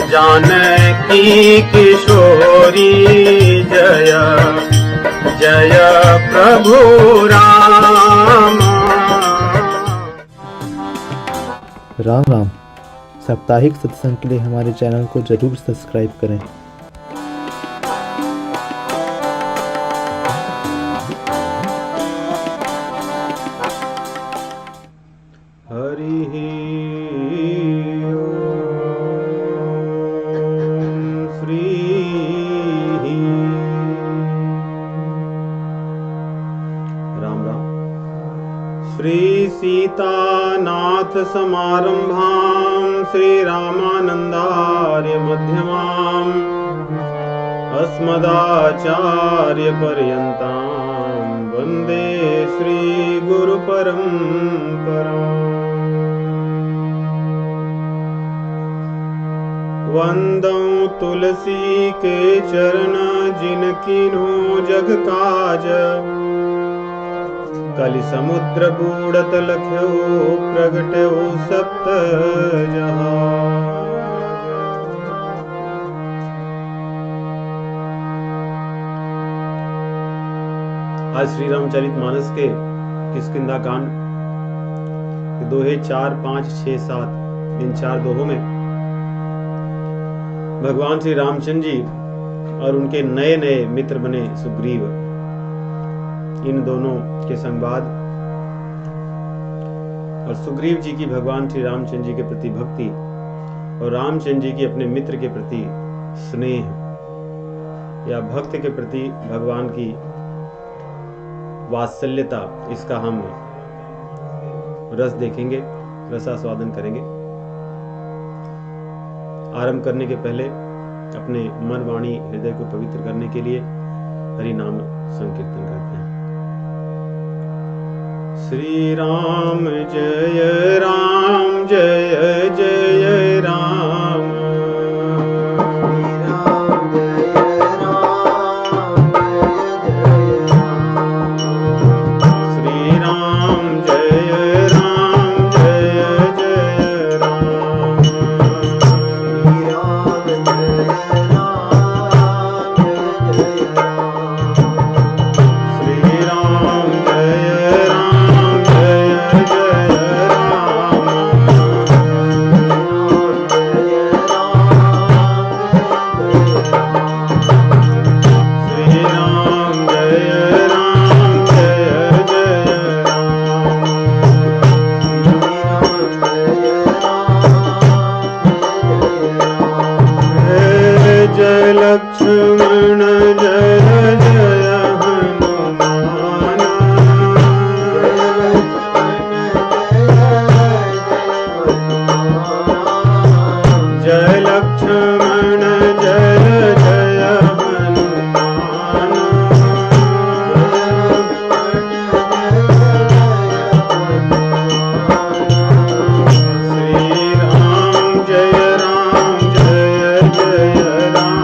जानकी किशोरी जय जय प्रभु राम। राम राम। साप्ताहिक सत्संग के लिए हमारे चैनल को जरूर सब्सक्राइब करें। हरि श्री राम राम। श्री सीतानाथ समारंभां श्री रामानंदार्य मध्यमाम् अस्मदाचार्य पर्यन्तां वन्दे श्री गुरु परम्पराम्। वंदौ तुलसी के चरण जिनकीन्हो जग काज, कलि समुद्र बूढ़त लख्यो प्रगट्यो सप्त जहाज। आज श्री रामचरितमानस के किष्किंधा कांड दोहे 4, 5, 6, 7 इन 4 दोहों में भगवान श्री रामचंद्र जी और उनके नए नए मित्र बने सुग्रीव, इन दोनों के संवाद और सुग्रीव जी की भगवान श्री रामचंद्र जी के प्रति भक्ति और रामचंद्र जी की अपने मित्र के प्रति स्नेह या भक्त के प्रति भगवान की वात्सल्यता, इसका हम रस देखेंगे, रसास्वादन करेंगे। आरंभ करने के पहले अपने मन, वाणी, हृदय को पवित्र करने के लिए हरि नाम संकीर्तन करते हैं। श्री राम जय राम जय जय राम। लक्ष्मण जय जय हनुमान, जय लक्ष्मण जय जय हनुमान। श्री राम जय जय राम।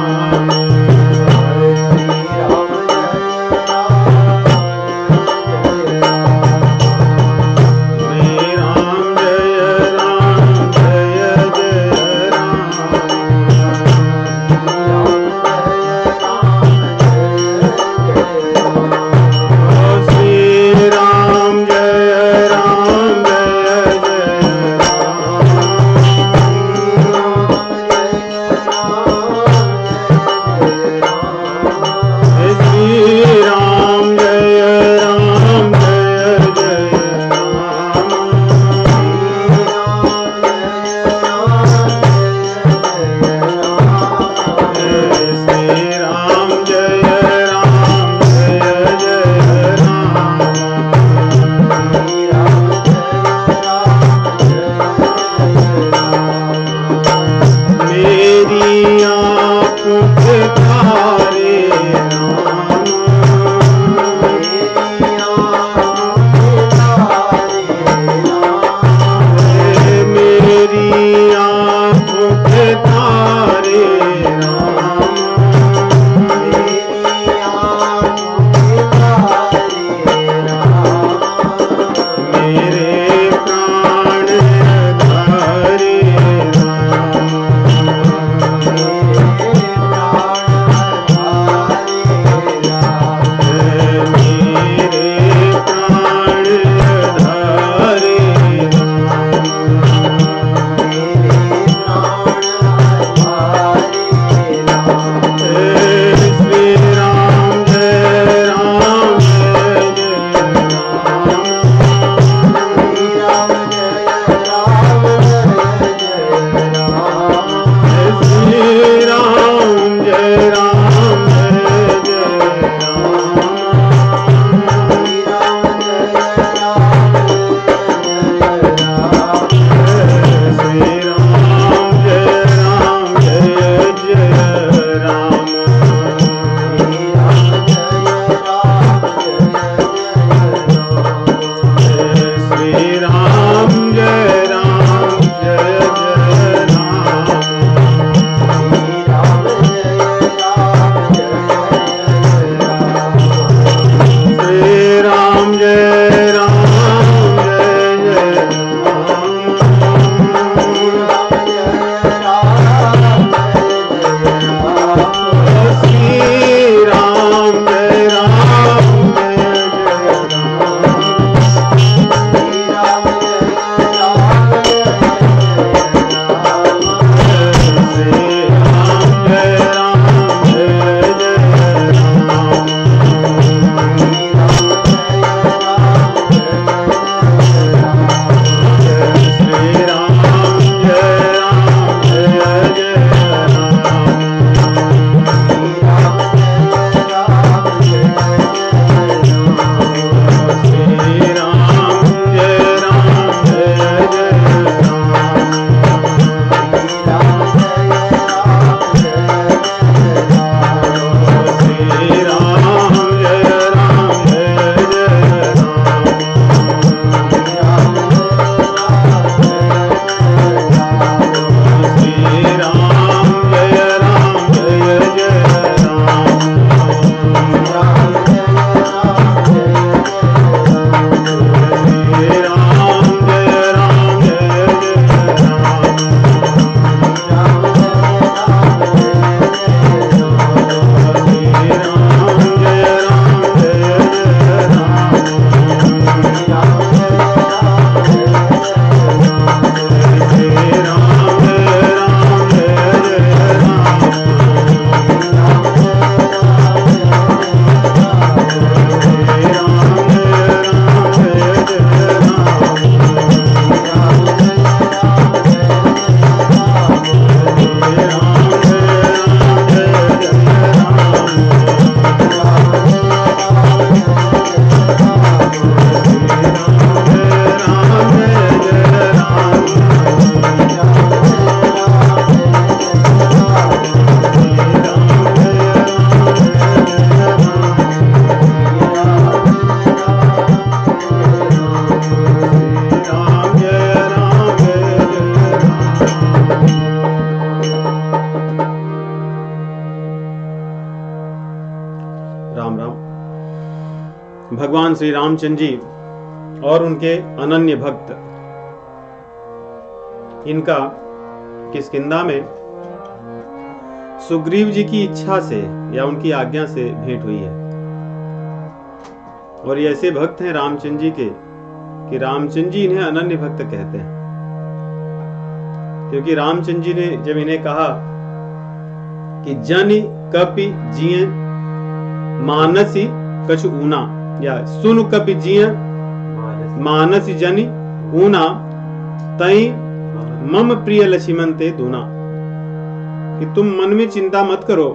भगवान श्री रामचंद्र जी और उनके अनन्य भक्त, इनका किष्किंधा में सुग्रीव जी की इच्छा से या उनकी आज्ञा से भेंट हुई है। और ये ऐसे भक्त हैं रामचंद्र जी के कि रामचंद्र जी इन्हें अनन्य भक्त कहते हैं, क्योंकि रामचंद्र जी ने जब इन्हें कहा कि जनि कपि जिय मानसी कछु ऊना, या सुन कपि जिय मानसी जनि ऊना, तई मम प्रिय लक्ष्मण ते दूना, कि तुम मन में चिंता मत करो,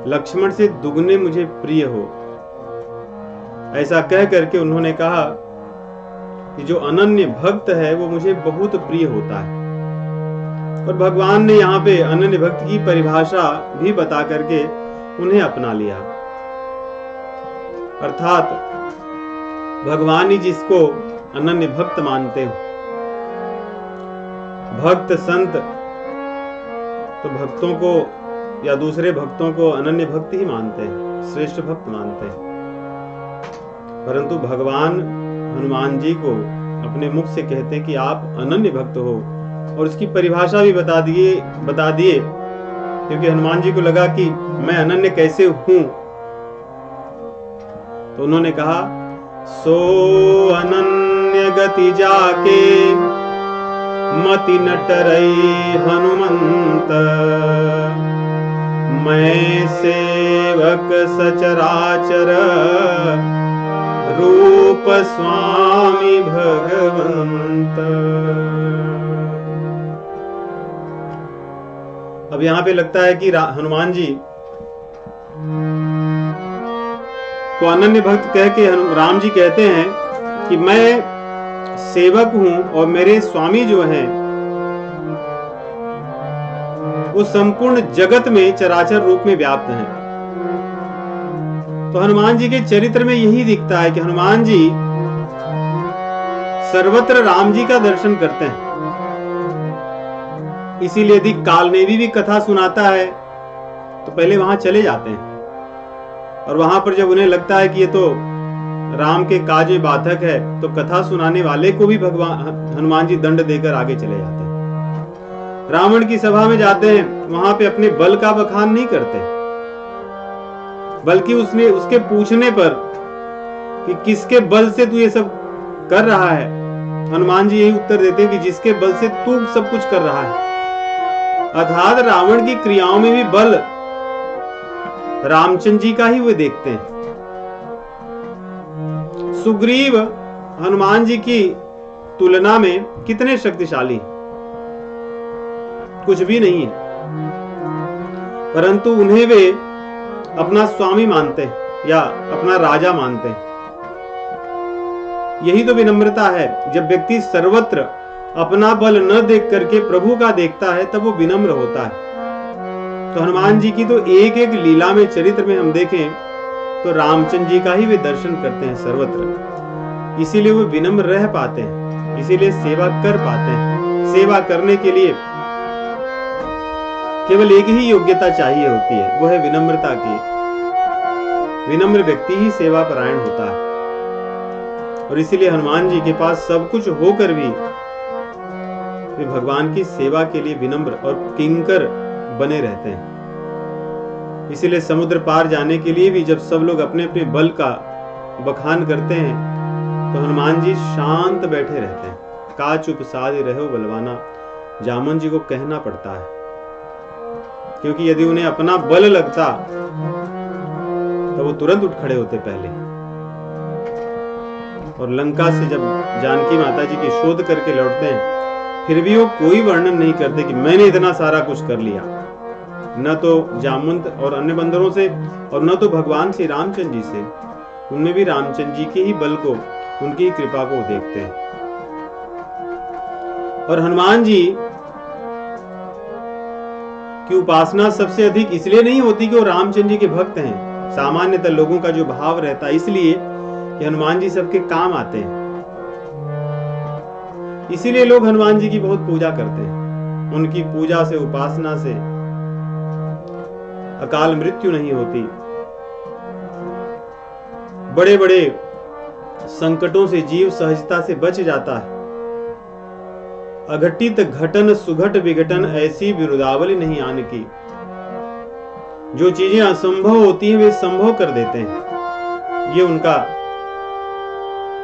लक्ष्मण से दुगने मुझे प्रिय हो। ऐसा कह करके उन्होंने कहा कि जो अनन्य भक्त है वो मुझे बहुत प्रिय होता है। और भगवान ने यहाँ पे अनन्य भक्त की परिभाषा भी बता करके उन्हें अपना लिया। अर्थात भगवान ही जिसको अनन्य भक्त मानते हो, भक्त संत तो भक्तों को या दूसरे भक्तों को अनन्य भक्त ही मानते हैं, श्रेष्ठ भक्त मानते हैं। परंतु भगवान हनुमान जी को अपने मुख से कहते हैं कि आप अनन्य भक्त हो, और इसकी परिभाषा भी बता दिए, क्योंकि हनुमान जी को लगा कि मैं अनन्य कैसे हूं। तो उन्होंने कहा, सो अनन्य गति जाके मति न टरई हनुमंत, मैं सेवक सचराचर रूप स्वामी भगवंत। अब यहां पे लगता है कि हनुमान जी को अनन्य भक्त कह के राम जी कहते हैं कि मैं सेवक हूं और मेरे स्वामी जो हैं वो संपूर्ण जगत में चराचर रूप में व्याप्त हैं। तो हनुमान जी के चरित्र में यही दिखता है कि हनुमान जी सर्वत्र राम जी का दर्शन करते हैं। इसीलिए यदि कालनेमी भी कथा सुनाता है तो पहले वहां चले जाते हैं, और वहां पर जब उन्हें लगता है कि ये तो राम के काज में बाधक है तो कथा सुनाने वाले को भी भगवान हनुमान जी दंड देकर आगे चले जाते हैं। रावण की सभा में जाते हैं, वहां पे अपने बल का बखान नहीं करते, बल्कि उसके पूछने पर कि किसके बल से तू ये सब कर रहा है, हनुमान जी यही उत्तर देते हैं कि जिसके बल से तू सब कुछ कर रहा है। अर्थात रावण की क्रियाओं में भी बल रामचंद्र जी का ही वे देखते हैं। सुग्रीव हनुमान जी की तुलना में कितने शक्तिशाली, कुछ भी नहीं है, परंतु उन्हें वे अपना स्वामी मानते हैं या अपना राजा मानते हैं। यही तो विनम्रता है। जब व्यक्ति सर्वत्र अपना बल न देख करके प्रभु का देखता है तब वो विनम्र होता है। तो हनुमान जी की तो एक एक लीला में, चरित्र में हम देखें तो रामचंद्र जी का ही वे दर्शन करते हैं सर्वत्र। इसीलिए वो विनम्र रह पाते हैं, इसीलिए सेवा कर पाते हैं। सेवा करने के लिए केवल एक ही योग्यता चाहिए होती है, वो है विनम्रता की। विनम्र व्यक्ति ही सेवा परायण होता है। और इसीलिए हनुमान जी के पास सब कुछ होकर भी वे भगवान की सेवा के लिए विनम्र और किंकर बने रहते हैं। इसीलिए समुद्र पार जाने के लिए भी जब सब लोग अपने अपने बल का बखान करते हैं तो हनुमान जी शांत बैठे रहते हैं। का चुप साधि रहो बलवाना, जामन जी को कहना पड़ता है, क्योंकि यदि उन्हें अपना बल लगता तो वो तुरंत उठ खड़े होते पहले। और लंका से जब जानकी माता जी की शोध करके लौटते हैं, फिर भी वो कोई वर्णन नहीं करते कि मैंने इतना सारा कुछ कर लिया, न तो जामवंत और अन्य बंदरों से और न तो भगवान श्री रामचंद्र जी से। उनमें भी रामचंद्र जी के ही बल को, उनकी ही कृपा को देखते हैं। और हनुमान जी की उपासना सबसे अधिक इसलिए नहीं होती कि वो रामचंद्र जी के भक्त हैं। सामान्यतः लोगों का जो भाव रहता है इसलिए कि हनुमान जी सबके काम आते हैं, इसीलिए लोग हनुमान जी की बहुत पूजा करते हैं। उनकी पूजा से, उपासना से अकाल मृत्यु नहीं होती। बड़े बड़े संकटों से जीव सहजता से बच जाता है। अघटित घटन सुघट विघटन ऐसी विरुदावली नहीं आने की। जो चीजें असंभव होती हैं वे संभव कर देते हैं, ये उनका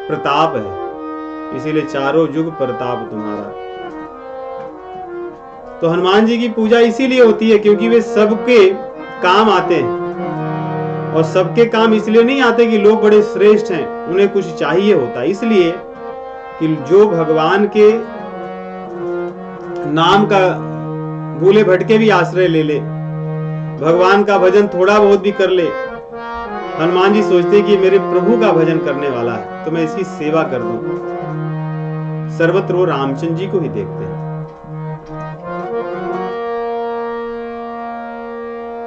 प्रताप है। इसीलिए चारों युग प्रताप तुम्हारा। तो हनुमान जी की पूजा इसीलिए होती है क्योंकि वे सबके काम आते हैं। और सबके काम इसलिए नहीं आते कि लोग बड़े श्रेष्ठ हैं, उन्हें कुछ चाहिए होता है। इसलिए कि जो भगवान के नाम का भूले भटके भी आश्रय ले ले, भगवान का भजन थोड़ा बहुत भी कर ले, हनुमान जी सोचते कि मेरे प्रभु का भजन करने वाला है तो मैं इसकी सेवा कर दूं। सर्वत्र वो रामचंद्र जी को ही देखते हैं।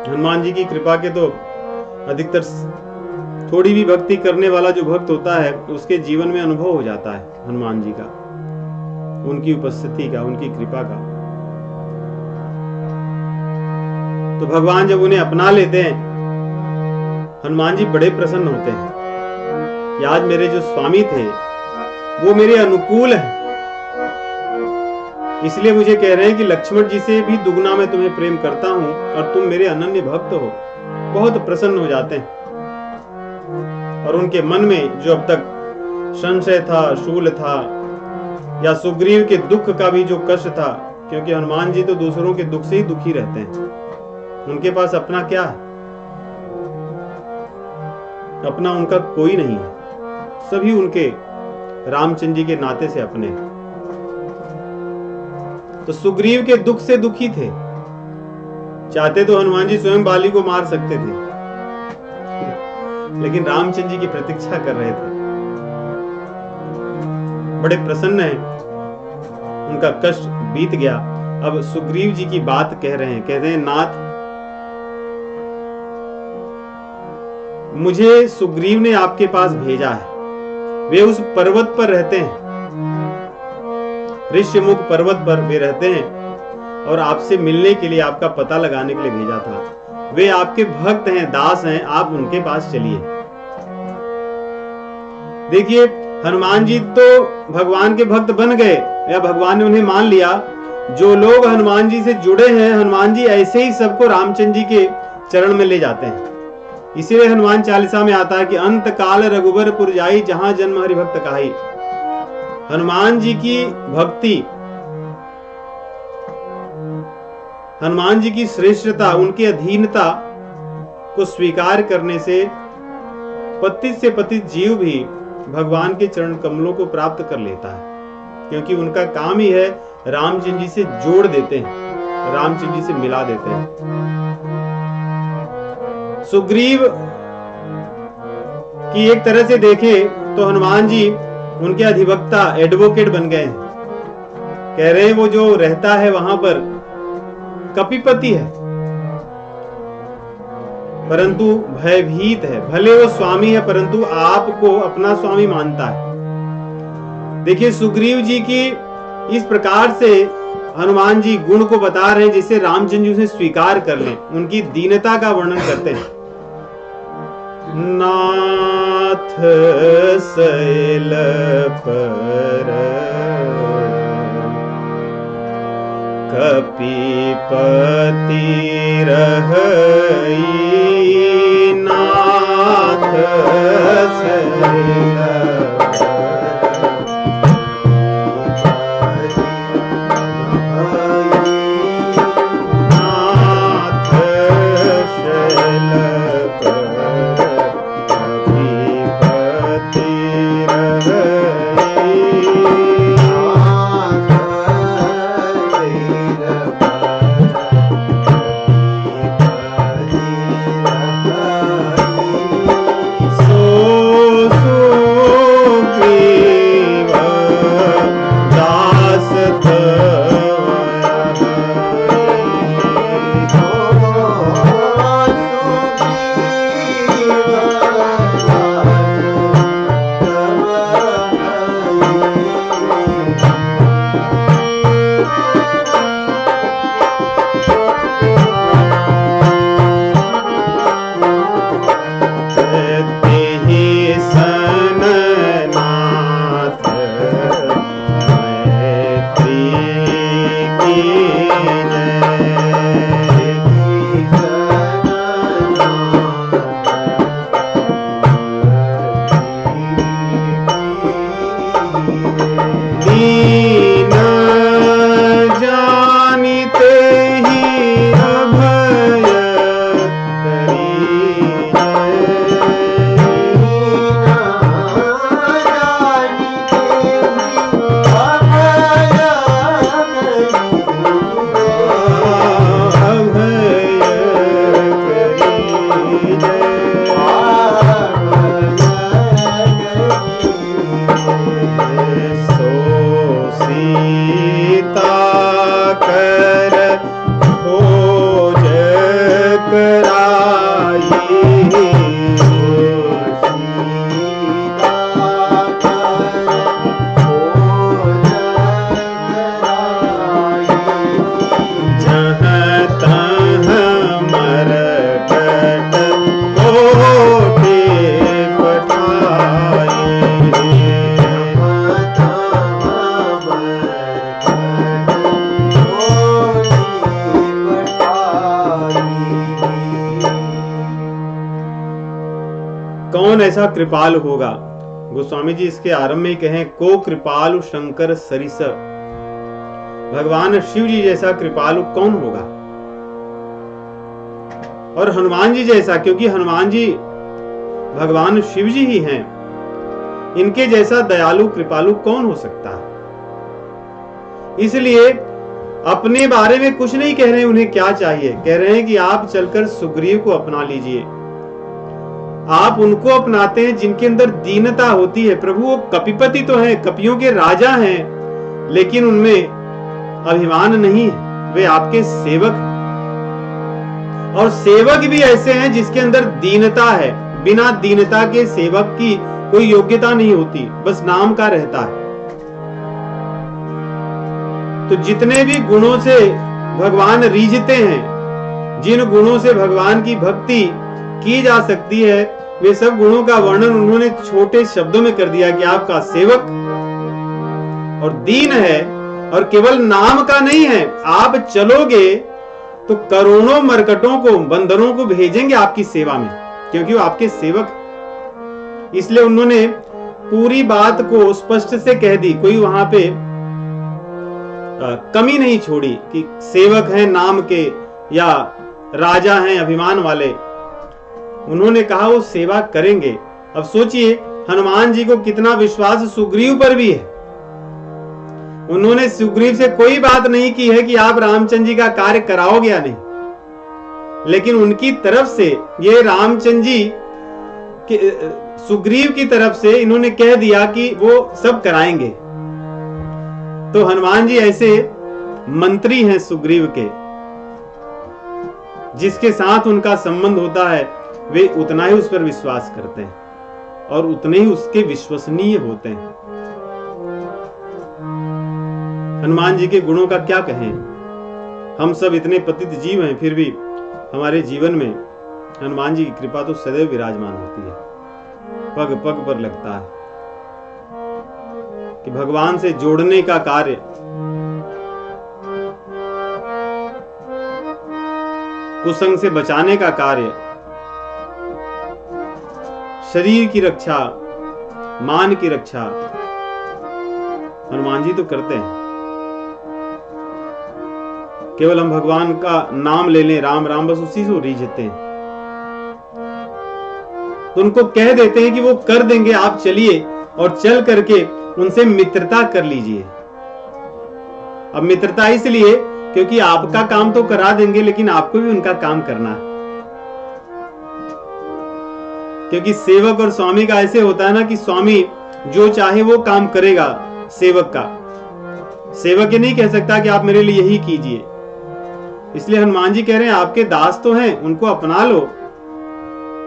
हनुमान जी की कृपा के तो अधिकतर थोड़ी भी भक्ति करने वाला जो भक्त होता है उसके जीवन में अनुभव हो जाता है हनुमान जी का, उनकी उपस्थिति का, उनकी कृपा का। तो भगवान जब उन्हें अपना लेते हैं, हनुमान जी बड़े प्रसन्न होते हैं कि आज मेरे जो स्वामी थे वो मेरे अनुकूल हैं। इसलिए मुझे कह रहे हैं कि लक्ष्मण जी से भी दुगना मैं तुम्हें प्रेम करता हूं और तुम मेरे अनन्य भक्त हो। बहुत प्रसन्न हो जाते हैं। और उनके मन में जो अब तक संशय था, शूल था, या सुग्रीव के दुख का भी जो कष्ट था, क्योंकि हनुमान जी तो दूसरों के दुख से ही दुखी रहते हैं, उनके पास अपना क्या है? अपना उनका कोई नहीं है, सभी उनके रामचंद्र जी के नाते से अपने। तो सुग्रीव के दुख से दुखी थे। चाहते तो हनुमान जी स्वयं बाली को मार सकते थे, लेकिन रामचंद्र जी की प्रतीक्षा कर रहे थे। बड़े प्रसन्न हैं, उनका कष्ट बीत गया। अब सुग्रीव जी की बात कह रहे हैं, कहते हैं नाथ, मुझे सुग्रीव ने आपके पास भेजा है। वे उस पर्वत पर रहते हैं, ऋष्यमुख पर्वत पर वे रहते हैं, और आपसे मिलने के लिए, आपका पता लगाने के लिए भेजा था। वे आपके भक्त हैं, दास हैं, आप उनके पास चलिए। देखिए, हनुमान जी तो भगवान के भक्त बन गए, या भगवान ने उन्हें मान लिया। जो लोग हनुमान जी से जुड़े हैं, हनुमान जी ऐसे ही सबको रामचंद्र जी के चरण में ले जाते हैं। इसीलिए हनुमान चालीसा में आता है कि अंत काल रघुबर जाई, जहां जन्म हरि भक्त काई। हनुमान जी की भक्ति, हनुमान जी की श्रेष्ठता, उनकी अधीनता को स्वीकार करने से पतित से पतित जीव भी भगवान के चरण कमलों को प्राप्त कर लेता है, क्योंकि उनका काम ही है रामचंद्र जी से जोड़ देते हैं, रामचंद्र जी से मिला देते हैं। सुग्रीव की एक तरह से देखें तो हनुमान जी उनके अधिवक्ता, एडवोकेट बन गए हैं। कह रहे हैं वो जो रहता है वहां पर कपिपति है, परंतु भयभीत है। भले वो स्वामी है, परंतु आपको अपना स्वामी मानता है। देखिए, सुग्रीव जी की इस प्रकार से हनुमान जी गुण को बता रहे हैं जिसे रामचंद्र जी उसे स्वीकार कर लें। उनकी दीनता का वर्णन करते हैं। नाथ शैल पर कपिपति रहई, नाथ शैल जैसा कृपालु होगा। गोस्वामी जी इसके आरंभ में कहें, को कृपालु शंकर सरिस, भगवान शिव जी जैसा कृपालु कौन होगा। और हनुमान जी जैसा, क्योंकि हनुमान जी भगवान शिव जी ही हैं, इनके जैसा दयालु कृपालु कौन हो सकता है। इसलिए अपने बारे में कुछ नहीं कह रहे हैं उन्हें क्या चाहिए, कह रहे हैं कि आप चलकर सुग्रीव को अपना लीजिए। आप उनको अपनाते हैं जिनके अंदर दीनता होती है। प्रभु वो कपिपति तो हैं, कपियों के राजा हैं, लेकिन उनमें अभिमान नहीं है, वे आपके सेवक हैं। और सेवक भी ऐसे हैं जिसके अंदर दीनता है। बिना दीनता के सेवक की कोई योग्यता नहीं होती, बस नाम का रहता है। तो जितने भी गुणों से भगवान रीझते हैं, जिन गुणों से भगवान की भक्ति की जा सकती है, वे सब गुणों का वर्णन उन्होंने छोटे शब्दों में कर दिया कि आपका सेवक और दीन है। और केवल नाम का नहीं है, आप चलोगे तो करोड़ों मरकटों को, बंदरों को भेजेंगे आपकी सेवा में, क्योंकि वो आपके सेवक। इसलिए उन्होंने पूरी बात को स्पष्ट से कह दी, कोई वहां पे कमी नहीं छोड़ी कि सेवक हैं नाम के या राजा हैं अभिमान वाले। उन्होंने कहा वो सेवा करेंगे। अब सोचिए हनुमान जी को कितना विश्वास सुग्रीव पर भी है। उन्होंने सुग्रीव से कोई बात नहीं की है कि आप रामचंद्र जी का कार्य कराओगे या नहीं, लेकिन उनकी तरफ से ये रामचंद्र जी सुग्रीव की तरफ से इन्होंने कह दिया कि वो सब कराएंगे। तो हनुमान जी ऐसे मंत्री हैं सुग्रीव के, जिसके साथ उनका संबंध होता है वे उतना ही उस पर विश्वास करते हैं और उतने ही उसके विश्वसनीय होते हैं। हनुमान जी के गुणों का क्या कहें। हम सब इतने पतित जीव हैं, फिर भी हमारे जीवन में हनुमान जी की कृपा तो सदैव विराजमान होती है, पग पग पर लगता है कि भगवान से जोड़ने का कार्य, कुसंग से बचाने का कार्य, शरीर की रक्षा, मान की रक्षा हनुमान जी तो करते हैं। केवल हम भगवान का नाम ले लें, राम राम, बस उसी से रीझते हैं। तो उनको कह देते हैं कि वो कर देंगे, आप चलिए और चल करके उनसे मित्रता कर लीजिए। अब मित्रता इसलिए क्योंकि आपका काम तो करा देंगे, लेकिन आपको भी उनका काम करना है। क्योंकि सेवक और स्वामी का ऐसे होता है ना कि स्वामी जो चाहे वो काम करेगा सेवक का। सेवक ये नहीं कह सकता कि आप मेरे लिए यही कीजिए। इसलिए हनुमान जी कह रहे हैं आपके दास तो हैं, उनको अपना लो,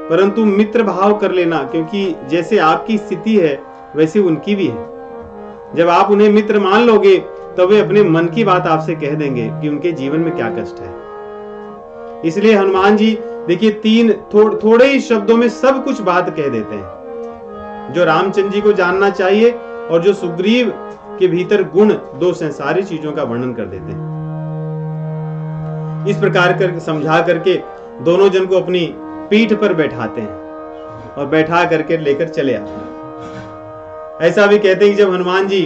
परंतु मित्र भाव कर लेना, क्योंकि जैसे आपकी स्थिति है वैसे उनकी भी है। जब आप उन्हें मित्र मान लोगे तो वे अपने मन की बात आपसे कह देंगे कि उनके जीवन में क्या कष्ट है। इसलिए हनुमान जी देखिए थोड़े ही शब्दों में सब कुछ बात कह देते हैं जो रामचंद्र जी को जानना चाहिए, और जो सुग्रीव के भीतर गुण दोष हैं सारी चीजों का वर्णन कर देते हैं। इस प्रकार कर समझा करके दोनों जन को अपनी पीठ पर बैठाते हैं और बैठा करके लेकर चले आते हैं। ऐसा भी कहते हैं कि जब हनुमान जी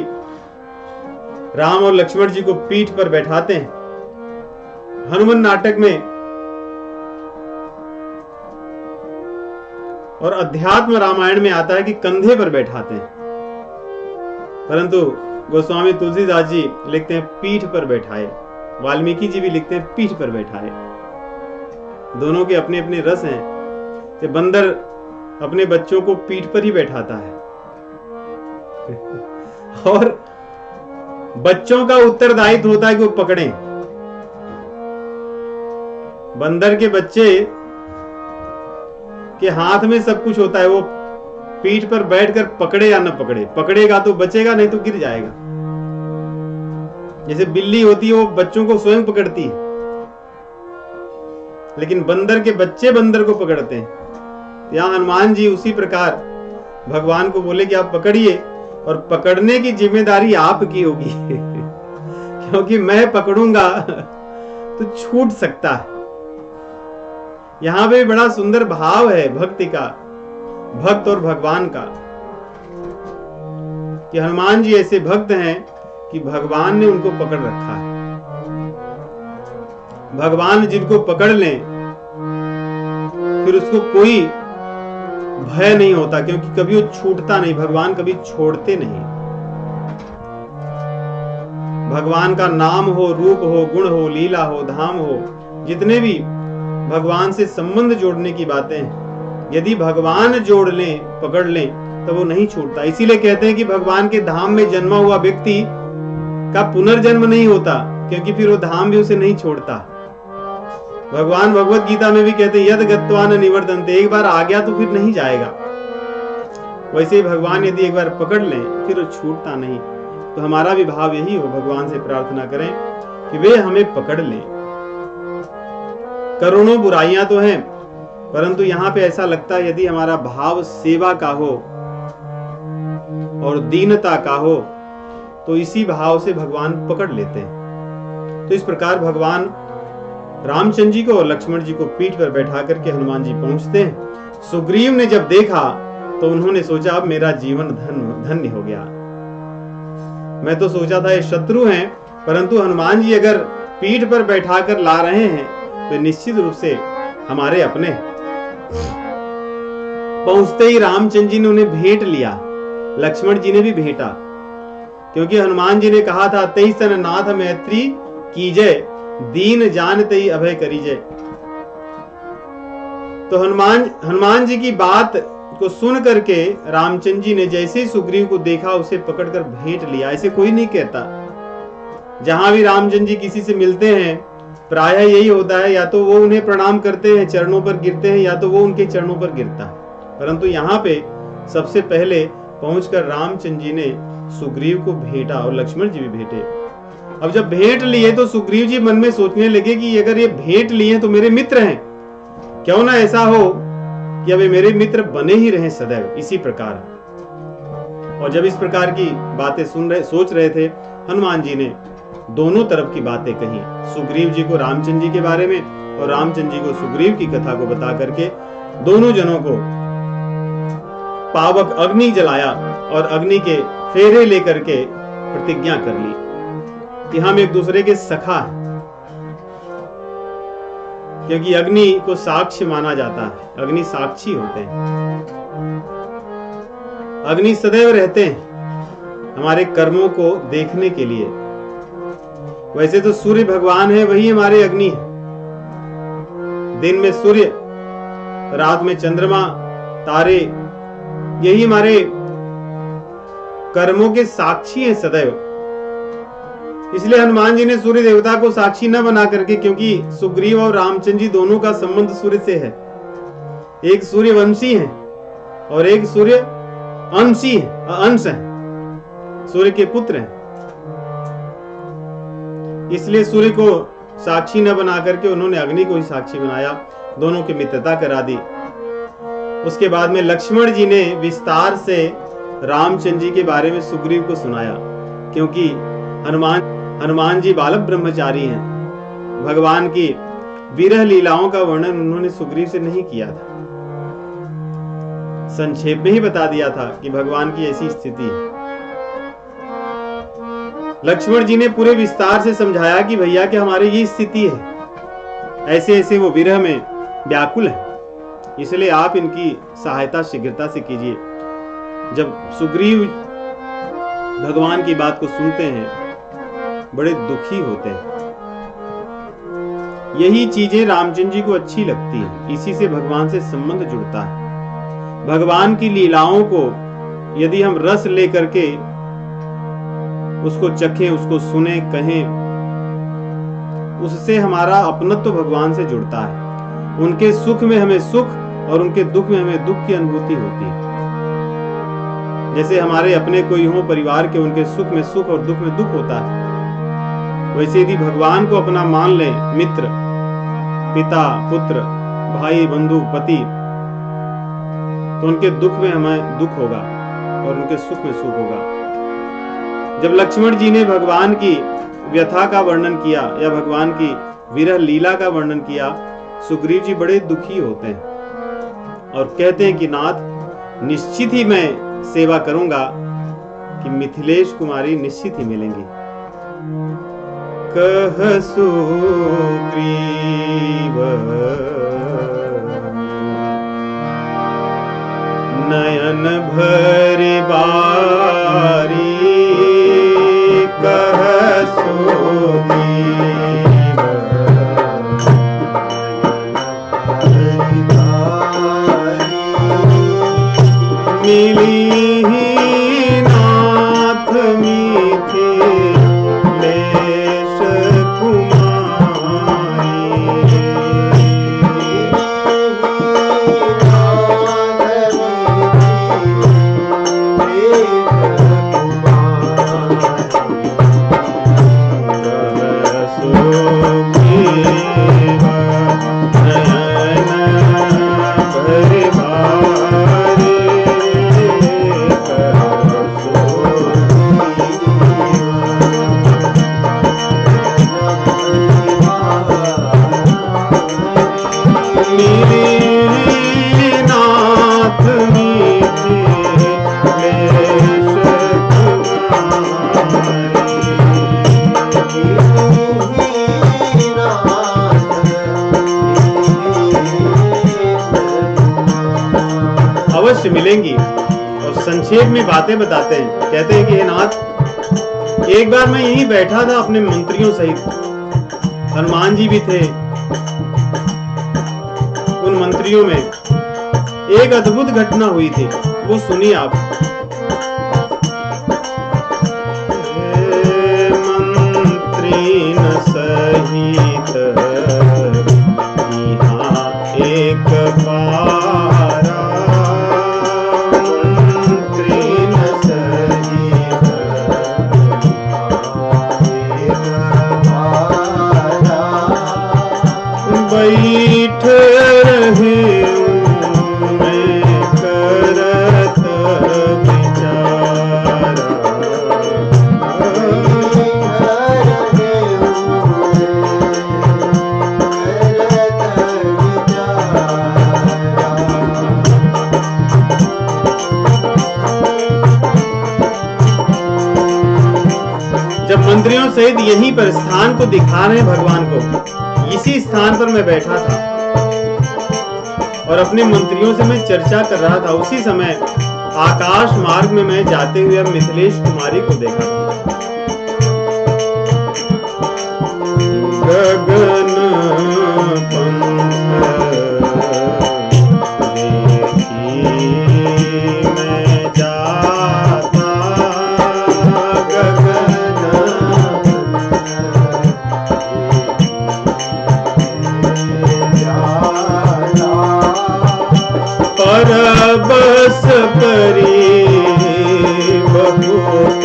राम और लक्ष्मण जी को पीठ पर बैठाते हैं, हनुमान नाटक में और अध्यात्म रामायण में आता है कि कंधे पर बैठाते हैं, परंतु गोस्वामी तुलसीदास जी लिखते हैं पीठ पर बैठाए, वाल्मीकि जी भी लिखते हैं पीठ पर बैठाए। दोनों के अपने अपने रस हैं। कि बंदर अपने बच्चों को पीठ पर ही बैठाता है और बच्चों का उत्तरदायित्व होता है कि वो पकड़ें। बंदर के बच्चे के हाथ में सब कुछ होता है, वो पीठ पर बैठकर पकड़े या न पकड़े, पकड़ेगा तो बचेगा, नहीं तो गिर जाएगा। जैसे बिल्ली होती है वो बच्चों को स्वयं पकड़ती है, लेकिन बंदर के बच्चे बंदर को पकड़ते हैं। यहां हनुमान जी उसी प्रकार भगवान को बोले कि आप पकड़िए, और पकड़ने की जिम्मेदारी आपकी होगी क्योंकि मैं पकड़ूंगा तो छूट सकता है। यहां पे बड़ा सुंदर भाव है भक्ति का। भक्त और भगवान का, कि हनुमान जी ऐसे भक्त हैं कि भगवान ने उनको पकड़ रखा है। भगवान जिनको पकड़ लें फिर उसको कोई भय नहीं होता, क्योंकि कभी वो छूटता नहीं। भगवान कभी छोड़ते नहीं। भगवान का नाम हो, रूप हो, गुण हो, लीला हो, धाम हो, जितने भी भगवान से संबंध जोड़ने की बातें हैं, यदि भगवान जोड़ लें, पकड़ लें, तो वो नहीं छूटता। इसीलिए कहते हैं कि भगवान के धाम में जन्मा हुआ व्यक्ति का पुनर्जन्म नहीं होता, क्योंकि फिर वो धाम भी उसे नहीं छोड़ता। भगवान भगवत गीता में भी कहते हैं, यद गत्वा न निवर्तन्ते, एक बार आ गया तो फिर नहीं जाएगा। वैसे ही भगवान यदि एक बार पकड़ लें फिर वो छूटता नहीं। तो हमारा भी भाव यही हो, भगवान से प्रार्थना करें कि वे हमें पकड़ लें। करोड़ों बुराइयां तो हैं, परंतु यहाँ पे ऐसा लगता है यदि हमारा भाव सेवा का हो और दीनता का हो तो इसी भाव से भगवान पकड़ लेते हैं। तो इस प्रकार भगवान रामचंद्र जी को और लक्ष्मण जी को पीठ पर बैठा करके हनुमान जी पहुंचते हैं। सुग्रीव ने जब देखा तो उन्होंने सोचा अब मेरा जीवन धन्य हो गया। मैं तो सोचा था ये शत्रु हैं, परंतु हनुमान जी अगर पीठ पर बैठा कर ला रहे हैं तो निश्चित रूप से हमारे अपने। पहुंचते ही रामचंद्र जी ने उन्हें भेंट लिया, लक्ष्मण जी ने भी भेंटा, क्योंकि हनुमान जी ने कहा था तेई सन नाथ मैत्री कीजय, दीन जान तेई अभय करीजय। तो हनुमान जी की बात को सुन करके रामचंद्र जी ने जैसे ही सुग्रीव को देखा उसे पकड़कर भेंट लिया। ऐसे कोई नहीं कहता। जहां भी रामचंद्र जी किसी से मिलते हैं प्रायः यही होता है, या तो वो उन्हें प्रणाम करते हैं, चरणों पर गिरते हैं, या तो वो उनके चरणों पर गिरता है। परंतु यहाँ पे सबसे पहले पहुंचकर रामचंद्र जी ने सुग्रीव को भेंटा और लक्ष्मण जी भी भेंटे। अब जब भेंट लिए तो सुग्रीव जी मन में सोचने लगे कि अगर ये भेंट लिए तो मेरे मित्र हैं, क्यों ना ऐसा हो कि अब मेरे मित्र बने ही रहे सदैव इसी प्रकार। और जब इस प्रकार की बातें सोच रहे थे, हनुमान जी ने दोनों तरफ की बातें कही, सुग्रीव जी को रामचंद्र जी के बारे में और रामचंद्र जी को सुग्रीव की कथा को बता करके दोनों जनों को पावक अग्नि जलाया और अग्नि के फेरे लेकर के प्रतिज्ञा कर ली कि हम एक दूसरे के सखा हैं, क्योंकि अग्नि को साक्ष्य माना जाता है। अग्नि साक्षी होते हैं, अग्नि सदैव रहते हैं हमारे कर्मों को देखने के लिए। वैसे तो सूर्य भगवान है, वही हमारे अग्नि है। दिन में सूर्य, रात में चंद्रमा, तारे, यही हमारे कर्मों के साक्षी हैं सदैव। इसलिए हनुमान जी ने सूर्य देवता को साक्षी न बना करके, क्योंकि सुग्रीव और रामचंद्र जी दोनों का संबंध सूर्य से है। एक सूर्यवंशी है और एक सूर्य अंशी है, अंश है, सूर्य के पुत्र हैं। इसलिए सूर्य को साक्षी न बना करके उन्होंने अग्नि को ही साक्षी बनाया, दोनों की मित्रता करा दी। उसके बाद में लक्ष्मण जी ने विस्तार से रामचंद्र जी के बारे में सुग्रीव को सुनाया, क्योंकि हनुमान जी बालक ब्रह्मचारी हैं। भगवान की विरह लीलाओं का वर्णन उन्होंने सुग्रीव से नहीं किया था, संक्षेप में ही बता दिया था कि भगवान की ऐसी स्थिति है। लक्ष्मण जी ने पूरे विस्तार से समझाया कि भैया कि हमारी ये स्थिति है, ऐसे ऐसे वो विरह में व्याकुल है, इसलिए आप इनकी सहायता शीघ्रता से कीजिए। जब सुग्रीव भगवान की बात को सुनते हैं बड़े दुखी होते हैं। यही चीजें रामचंद्र जी को अच्छी लगती है, इसी से भगवान से संबंध जुड़ता है। भगवान की लीलाओं को यदि हम रस लेकर के उसको चखें, उसको सुने, कहें, उससे हमारा अपनत्व भगवान से जुड़ता है। उनके सुख में हमें सुख और उनके दुख में हमें दुख की अनुभूति होती है। जैसे हमारे अपने कोई हो परिवार के, उनके सुख में सुख और दुख में दुख होता है, वैसे यदि भगवान को अपना मान ले, मित्र, पिता, पुत्र, भाई, बंधु, पति, तो उनके दुख में हमें दुख होगा और उनके सुख में सुख होगा। जब लक्ष्मण जी ने भगवान की व्यथा का वर्णन किया या भगवान की विरह लीला का वर्णन किया, सुग्रीव जी बड़े दुखी होते हैं और कहते हैं कि नाथ, निश्चित ही मैं सेवा करूंगा कि मिथिलेश कुमारी निश्चित ही मिलेंगी। कह सुग्रीव नयन भरि बारी, कह सुग्रीव मिली नाथ मिथिलेश अवश्य मिलेंगी। और संक्षेप में बातें बताते हैं। कहते हैं कि हे नाथ, एक बार मैं यहीं बैठा था अपने मंत्रियों सहित, हनुमान जी भी थे। उन मंत्रियों में एक अद्भुत घटना हुई थी, वो सुनिए आप। मंत्री न सहित यहाँ एक बारा, मंत्री न सहित एक बारा, बैठ रहे मंत्रियों सहित यहीं पर स्थान को दिखा रहे भगवान को। इसी स्थान पर मैं बैठा था और अपने मंत्रियों से मैं चर्चा कर रहा था। उसी समय आकाश मार्ग में मैं जाते हुए मिथिलेश कुमारी को देखा था। गगन बस परी बहुत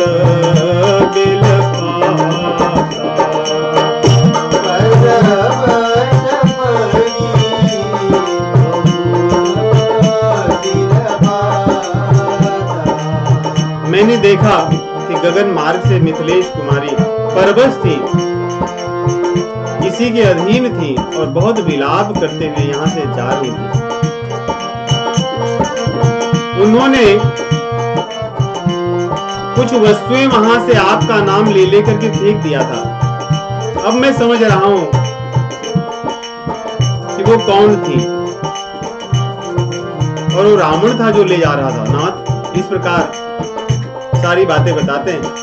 बिलपाता, मैंने देखा कि गगन मार्ग से मिथिलेश कुमारी परबस थी, किसी के अधीन थी और बहुत विलाप करते हुए यहाँ से जा रही थी। उन्होंने कुछ वस्तुएं वहां से आपका नाम ले लेकर के फेंक दिया था। अब मैं समझ रहा हूं कि वो कौन थी, और वो रावण था जो ले जा रहा था। नाथ इस प्रकार सारी बातें बताते हैं।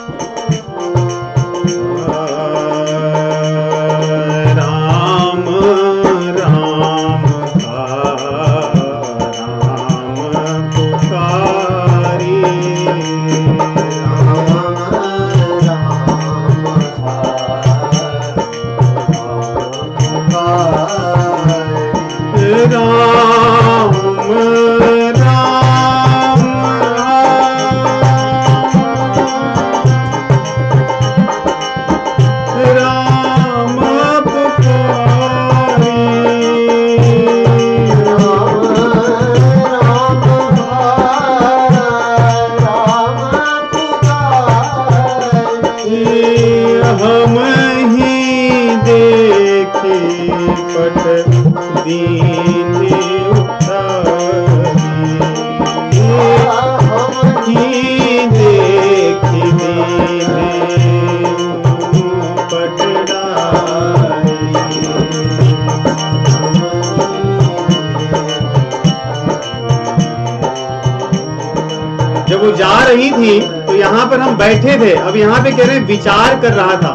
जा रही थी तो यहाँ पर हम बैठे थे, अब यहाँ पे कह रहे हैं विचार कर रहा था।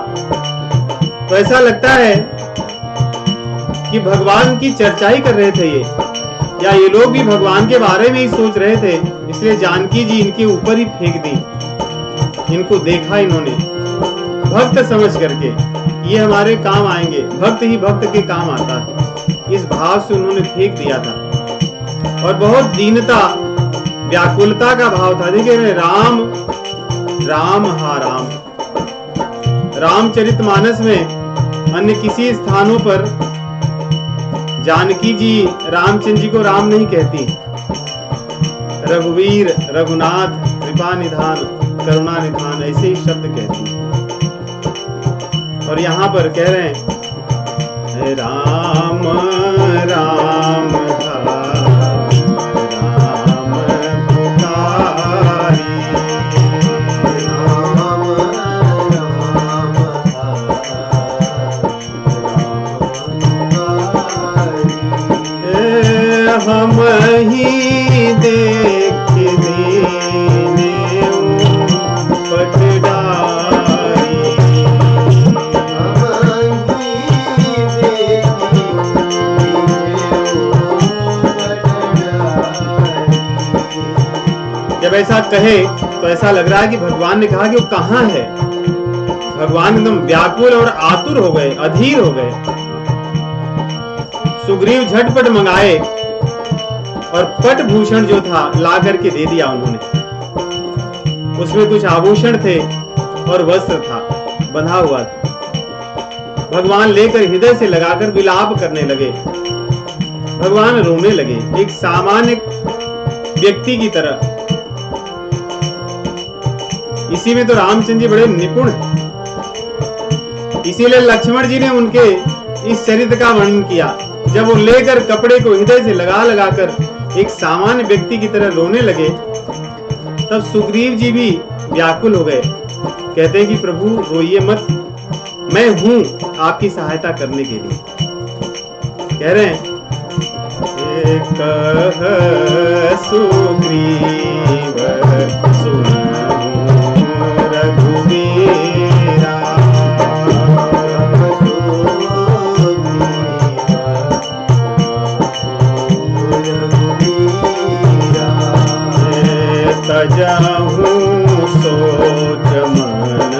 तो ऐसा लगता है कि भगवान की चर्चा ही कर रहे थे ये, या ये लोग भी भगवान के बारे में ही सोच रहे थे, इसलिए जानकी जी इनके ऊपर ही फेंक दी। इनको देखा इन्होंने भक्त समझ करके, ये हमारे काम आएंगे, भक्त ही भक्त के काम आता है, इस भाव से उन्होंने फेंक दिया था। और बहुत दीनता व्याकुलता का भाव था। देखिए राम राम हा राम, रामचरितमानस में अन्य किसी स्थानों पर जानकी जी रामचंद्र जी को राम नहीं कहती, रघुवीर, रघुनाथ, कृपा निधान, करुणा निधान, ऐसे ही शब्द कहती। और यहाँ पर कह रहे हैं राम राम हम ही देख दीने पटडारी, जब ऐसा कहे तो ऐसा लग रहा है कि भगवान ने कहा कि वो कहाँ है। भगवान एकदम व्याकुल और आतुर हो गए, अधीर हो गए। सुग्रीव झटपट मंगाए और पट भूषण जो था ला करके दे दिया उन्होंने। उसमें कुछ आभूषण थे और वस्त्र था बंधा हुआ था। भगवान लेकर हृदय से लगाकर विलाप करने लगे। भगवान रोने लगे एक सामान्य व्यक्ति की तरह। इसी में तो रामचंद्र जी बड़े निपुण हैं, इसीलिए लक्ष्मण जी ने उनके इस चरित्र का वर्णन किया। जब वो लेकर कपड़े को हृदय से लगा लगाकर एक सामान्य व्यक्ति की तरह रोने लगे, तब सुग्रीव जी भी व्याकुल हो गए। कहते हैं कि प्रभु रोइए मत, मैं हूं आपकी सहायता करने के लिए। कह रहे हैं सुग्रीव सुनहु रघुवीरा, तजहु सोच मन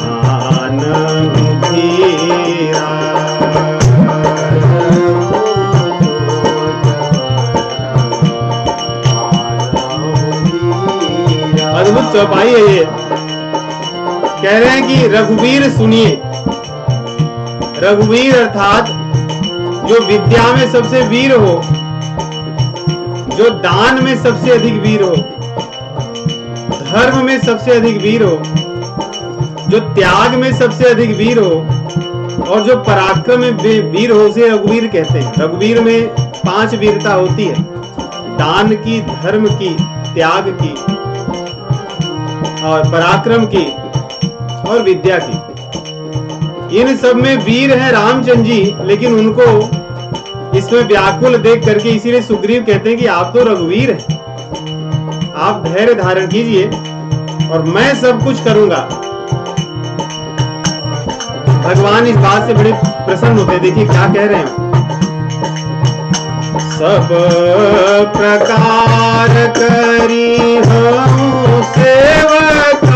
आनहु धीरा। अद्भुत चौपाई है ये। कह रहे हैं कि रघुवीर सुनिए। रघुवीर अर्थात जो विद्या में सबसे वीर हो, जो दान में सबसे अधिक वीर हो, धर्म में सबसे अधिक वीर हो, जो त्याग में सबसे अधिक वीर हो, और जो पराक्रम में वीर हो, उसे रघुवीर कहते हैं। रघुवीर में 5 वीरता होती है, दान की, धर्म की, त्याग की, और पराक्रम की, और विद्या की। इन सब में वीर है रामचंद्र जी, लेकिन उनको इसमें व्याकुल देख करके इसीलिए सुग्रीव कहते हैं कि आप तो रघुवीर हैं, आप धैर्य धारण कीजिए और मैं सब कुछ करूंगा। भगवान इस बात से बड़े प्रसन्न होते हैं। देखिए क्या कह रहे हैं, सब प्रकार करी हूँ सेवकाई,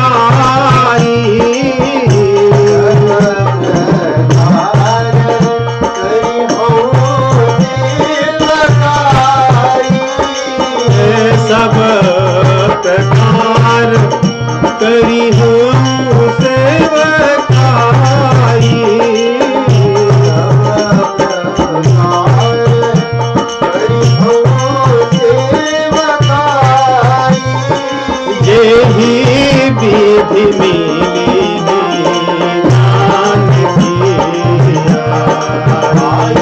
सब प्रकार करी हूँ सेवकाई, जेहि विधि मिली जानकी आई।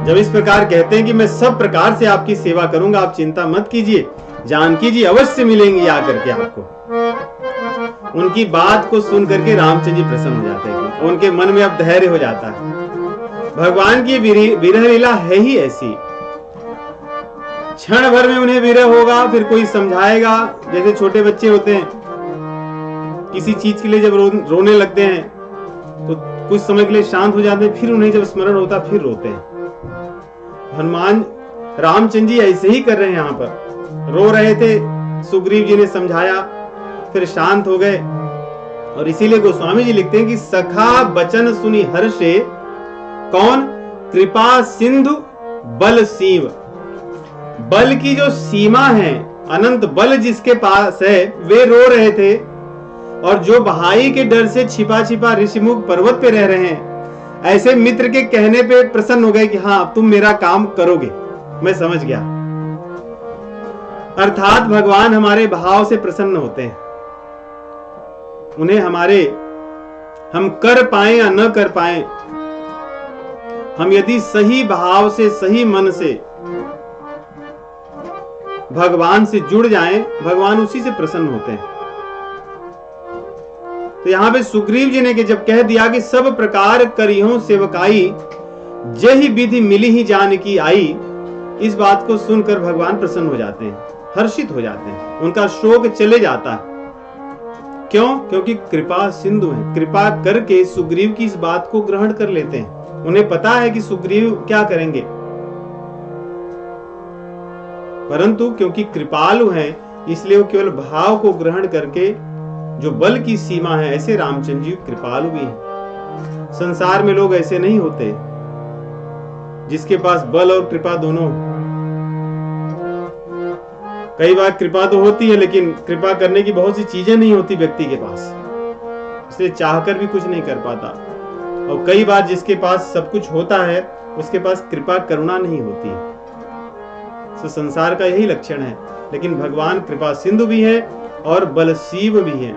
जब इस प्रकार कहते हैं कि मैं सब प्रकार से आपकी सेवा करूंगा, आप चिंता मत कीजिए, जानकी जी अवश्य मिलेंगी आकर के आपको। उनकी बात को सुन करके रामचंद्र जी प्रसन्न हो जाते हैं। उनके मन में अब धैर्य हो जाता है। भगवान की विरह लीला है ही ऐसी, क्षण भर में उन्हें विरह होगा, फिर कोई समझाएगा। जैसे छोटे बच्चे होते हैं, किसी चीज के लिए जब रोने लगते हैं तो कुछ समय के लिए शांत हो जाते हैं, फिर उन्हें जब स्मरण होता फिर रोते हैं। हनुमान रामचंद्र जी ऐसे ही कर रहे हैं। यहाँ पर रो रहे थे, सुग्रीव जी ने समझाया, फिर शांत हो गए। और इसीलिए गोस्वामी जी लिखते हैं कि सखा बचन सुनी हर्षे, कौन? कृपा सिंधु बल सीव। बल की जो सीमा है, अनंत बल जिसके पास है, वे रो रहे थे। और जो भाई के डर से छिपा छिपा ऋषिमुख पर्वत पे रह रहे हैं, ऐसे मित्र के कहने पे प्रसन्न हो गए कि हाँ तुम मेरा काम करोगे, मैं समझ गया। अर्थात भगवान हमारे भाव से प्रसन्न होते हैं। उन्हें हम कर पाए या न कर पाए, हम यदि सही भाव से, सही मन से भगवान से जुड़ जाएं, भगवान उसी से प्रसन्न होते हैं। तो यहां पे सुग्रीव जी ने कि जब कह दिया कि सब प्रकार करियो सेवकाई, जही विधि मिली ही जान की आई, इस बात को सुनकर भगवान प्रसन्न हो जाते हैं, हर्षित हो जाते हैं, उनका शोक चले जाता है। क्यों? क्योंकि कृपा सिंधु है। कृपा करके सुग्रीव की इस बात को ग्रहण कर लेते हैं। उन्हें पता है कि सुग्रीव क्या करेंगे, परंतु क्योंकि कृपालु हैं, इसलिए वो केवल भाव को ग्रहण करके, जो बल की सीमा है, ऐसे रामचंद्र जी कृपालु भी हैं। संसार में लोग ऐसे नहीं होते जिसके पास बल और कृपा दोनों। कई बार कृपा तो होती है, लेकिन कृपा करने की बहुत सी चीजें नहीं होती व्यक्ति के पास, इसलिए चाहकर भी कुछ नहीं कर पाता। और कई बार जिसके पास सब कुछ होता है, उसके पास कृपा करुणा नहीं होती। तो संसार का यही लक्षण है। लेकिन भगवान कृपा सिंधु भी है और बलसीव भी है।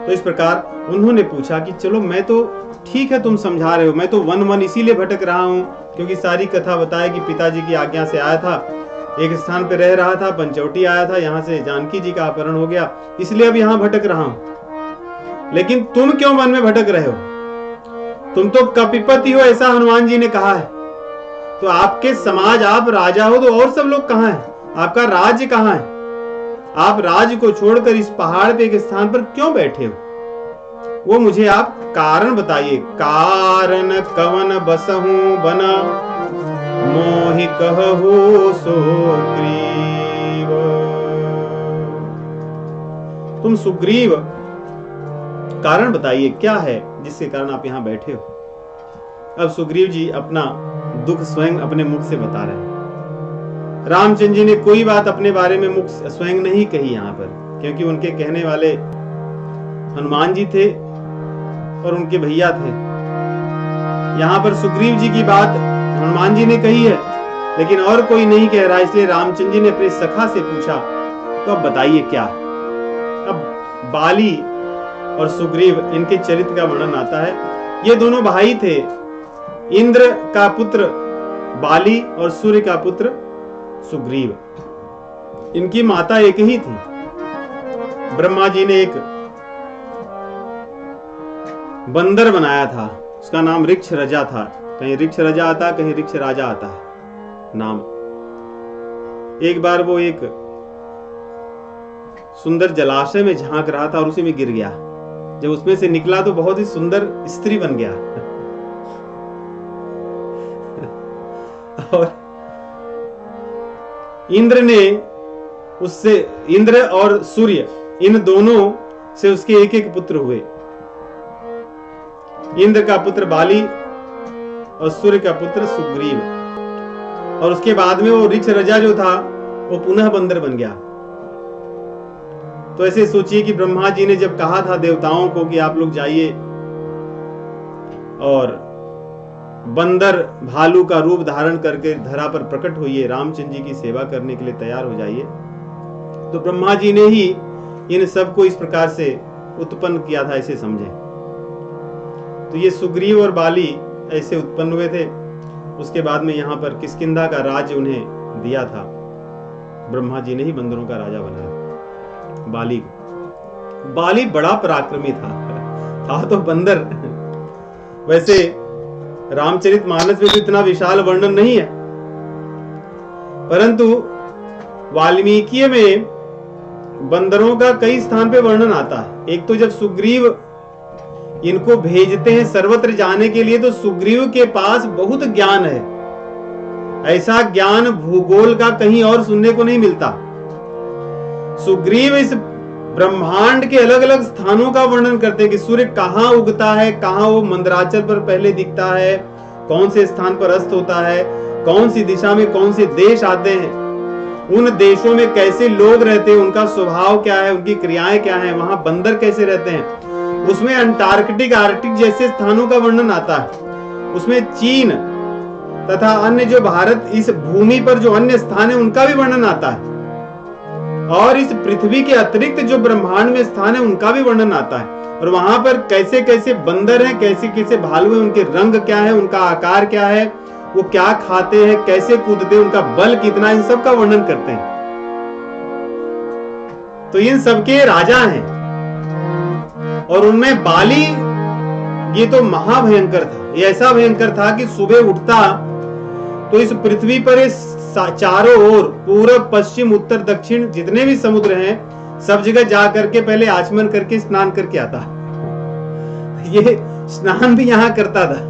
तो इस प्रकार उन्होंने पूछा कि चलो, मैं तो ठीक है, तुम समझा रहे हो, मैं तो वन इसीलिए भटक रहा हूं, क्योंकि सारी कथा बताया कि पिताजी की आज्ञा से आया था, एक स्थान पे रह रहा था, पंचवटी आया था, यहाँ से जानकी जी का अपहरण हो गया, इसलिए अब यहाँ भटक रहा हूं। लेकिन तुम क्यों वन में भटक रहे हो? तुम तो कपिपति हो, ऐसा हनुमान जी ने कहा है। तो आपके समाज, आप राजा हो, तो और सब लोग कहाँ हैं? आपका राज्य कहाँ है? आप राज्य को छोड़कर इस पहाड़ पे एक स्थान पर क्यों बैठे हो? वो मुझे आप कारण बताइए। कारण कवन बसहु बना, मोहि कहु सुग्रीव। तुम सुग्रीव, कारण बताइए, क्या है जिसके कारण आप यहाँ बैठे हो? अब सुग्रीव जी अपना दुख स्वयं अपने मुख से बता रहे हैं। रामचंद्र जी ने कोई बात अपने बारे में मुख स्वयं नहीं कही यहाँ पर, क्योंकि उनके कहने वाले हनुमान जी थे और उनके भैया थे। यहाँ पर सुग्रीव जी की बात हनुमान जी ने कही है, लेकिन और कोई नहीं कह रहा, इसलिए रामचंद्र जी ने अपने सखा से पूछा, तो अब बताइए क्या? अब बाली और सुग्रीव, इनके चरित्र का वर्णन आता है। ये दोनों भाई थे, इंद्र का पुत्र बाली और सूर्य का पुत्र सुग्रीव। इनकी माता एक ही थी। ब्रह्मा जी ने एक बंदर बनाया था, उसका नाम ऋक्ष रजा था। कहीं ऋक्ष रजा आता, कहीं ऋक्ष राजा आता है नाम। एक बार वो एक सुंदर जलाशय में झांक रहा था और उसी में गिर गया। जब उसमें से निकला तो बहुत ही सुंदर स्त्री बन गया। और इंद्र ने उससे, इंद्र और सूर्य, इन दोनों से उसके एक एक पुत्र हुए। इंद्र का पुत्र बाली और सूर्य का पुत्र सुग्रीव। और उसके बाद में वो ऋक्ष रजा जो था, वो पुनः बंदर बन गया। तो ऐसे सोचिए कि ब्रह्मा जी ने जब कहा था देवताओं को कि आप लोग जाइए और बंदर भालू का रूप धारण करके धरा पर प्रकट होइए, रामचंद्र जी की सेवा करने के लिए तैयार हो जाइए, तो ब्रह्मा जी ने ही इन सबको इस प्रकार से उत्पन्न किया था, ऐसे समझे। तो ये सुग्रीव और बाली ऐसे उत्पन्न हुए थे। उसके बाद में यहाँ पर किष्किंधा का राज्य उन्हें दिया था, ब्रह्मा जी ने ही बंदरों का राजा बनाया बाली को। बाली बड़ा पराक्रमी था तो बंदर। वैसे रामचरितमानस में तो इतना विशाल वर्णन नहीं है, परंतु वाल्मीकि में बंदरों का कई स्थान पे वर्णन आता है। एक तो जब सुग्रीव इनको भेजते हैं सर्वत्र जाने के लिए, तो सुग्रीव के पास बहुत ज्ञान है। ऐसा ज्ञान भूगोल का कहीं और सुनने को नहीं मिलता। सुग्रीव इस ब्रह्मांड के अलग अलग स्थानों का वर्णन करते हैं कि सूर्य कहाँ उगता है, कहाँ वो मंदराचल पर पहले दिखता है, कौन से स्थान पर अस्त होता है, कौन सी दिशा में कौन से देश आते हैं, उन देशों में कैसे लोग रहते हैं, उनका स्वभाव क्या है, उनकी क्रियाएं क्या है, वहां बंदर कैसे रहते हैं। उसमें अंटार्कटिक, आर्कटिक जैसे स्थानों का वर्णन आता है। उसमें चीन तथा अन्य जो भारत इस भूमि पर जो अन्य स्थान है उनका भी वर्णन आता है, और इस पृथ्वी के अतिरिक्त जो ब्रह्मांड में स्थान है उनका भी वर्णन आता है। और वहां पर कैसे कैसे बंदर हैं, कैसे कैसे भालू हैं, उनके रंग क्या है, उनका आकार क्या है, वो क्या खाते हैं, कैसे कूदते हैं, उनका बल कितना, इन सब का वर्णन करते हैं। तो इन सबके राजा हैं, और उनमें बाली ये तो महाभयंकर था। ये ऐसा भयंकर था कि सुबह उठता तो इस पृथ्वी पर इस चारों ओर पूरब पश्चिम उत्तर दक्षिण जितने भी समुद्र हैं सब जगह जा करके पहले आचमन करके स्नान करके आता। ये स्नान भी यहां करता था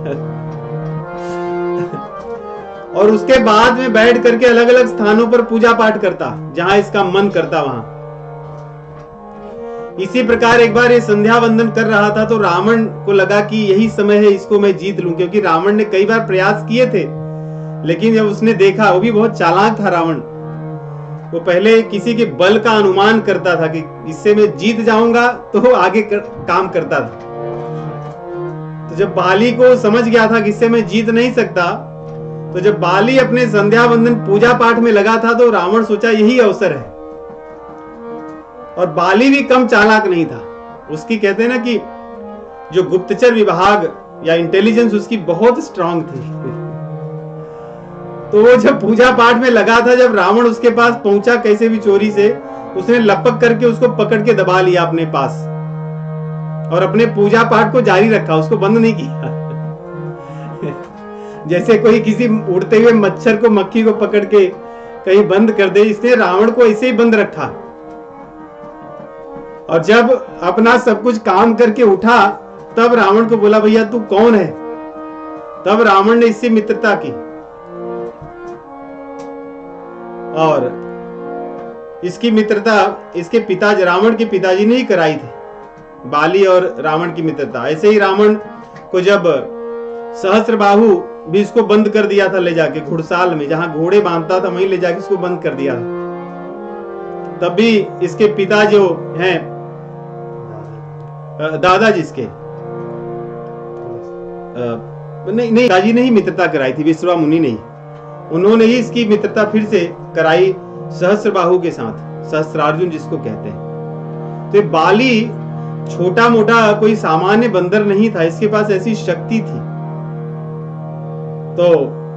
और उसके बाद में बैठ करके अलग अलग स्थानों पर पूजा पाठ करता, जहां इसका मन करता वहां। इसी प्रकार एक बार ये संध्या वंदन कर रहा था तो रावण को लगा कि यही समय है, इसको मैं जीत लूं, क्योंकि रावण ने कई बार प्रयास किए थे, लेकिन जब उसने देखा, वो भी बहुत चालाक था रावण, वो पहले किसी के बल का अनुमान करता था कि इससे मैं जीत जाऊंगा तो आगे काम करता था। तो जब बाली को समझ गया था कि इससे मैं जीत नहीं सकता, तो जब बाली अपने संध्या वंदन पूजा पाठ में लगा था तो रावण सोचा यही अवसर है। और बाली भी कम चालाक नहीं था। उसकी कहते हैं ना कि जो गुप्तचर विभाग या इंटेलिजेंस उसकी बहुत स्ट्रांग थी। तो वो जब पूजा पाठ में लगा था, जब रावण उसके पास पहुंचा कैसे भी चोरी से, उसने लपक करके उसको पकड़ के दबा लिया अपने पास और अपने पूजा पाठ को जारी रखा, उसको बंद नहीं किया। जैसे कोई किसी उड़ते हुए मच्छर को, मक्खी को पकड़ के कहीं बंद कर दे, इसने रावण को ऐसे ही बंद रखा। और जब अपना सब कुछ काम करके उठा तब रावण को बोला, भैया तू कौन है? तब रावण ने इससे मित्रता की और इसकी मित्रता इसके पिताजी, रावण के पिताजी ने ही कराई थी, बाली और रावण की मित्रता। ऐसे ही रावण को जब सहस्त्रबाहु भी इसको बंद कर दिया था, ले जाके घुड़साल में जहां घोड़े बांधता था वहीं ले जाके इसको बंद कर दिया। तब भी इसके पिता जो हैं दादा जिसके नहीं दादाजी ने ही मित्रता कराई थी, विश्वा मुनि नहीं, उन्होंने ही इसकी मित्रता फिर से कराई सहस्त्रबाहु के साथ, सहस्त्रार्जुन जिसको कहते हैं। तो बाली छोटा मोटा कोई सामान्य बंदर नहीं था, इसके पास ऐसी शक्ति थी। तो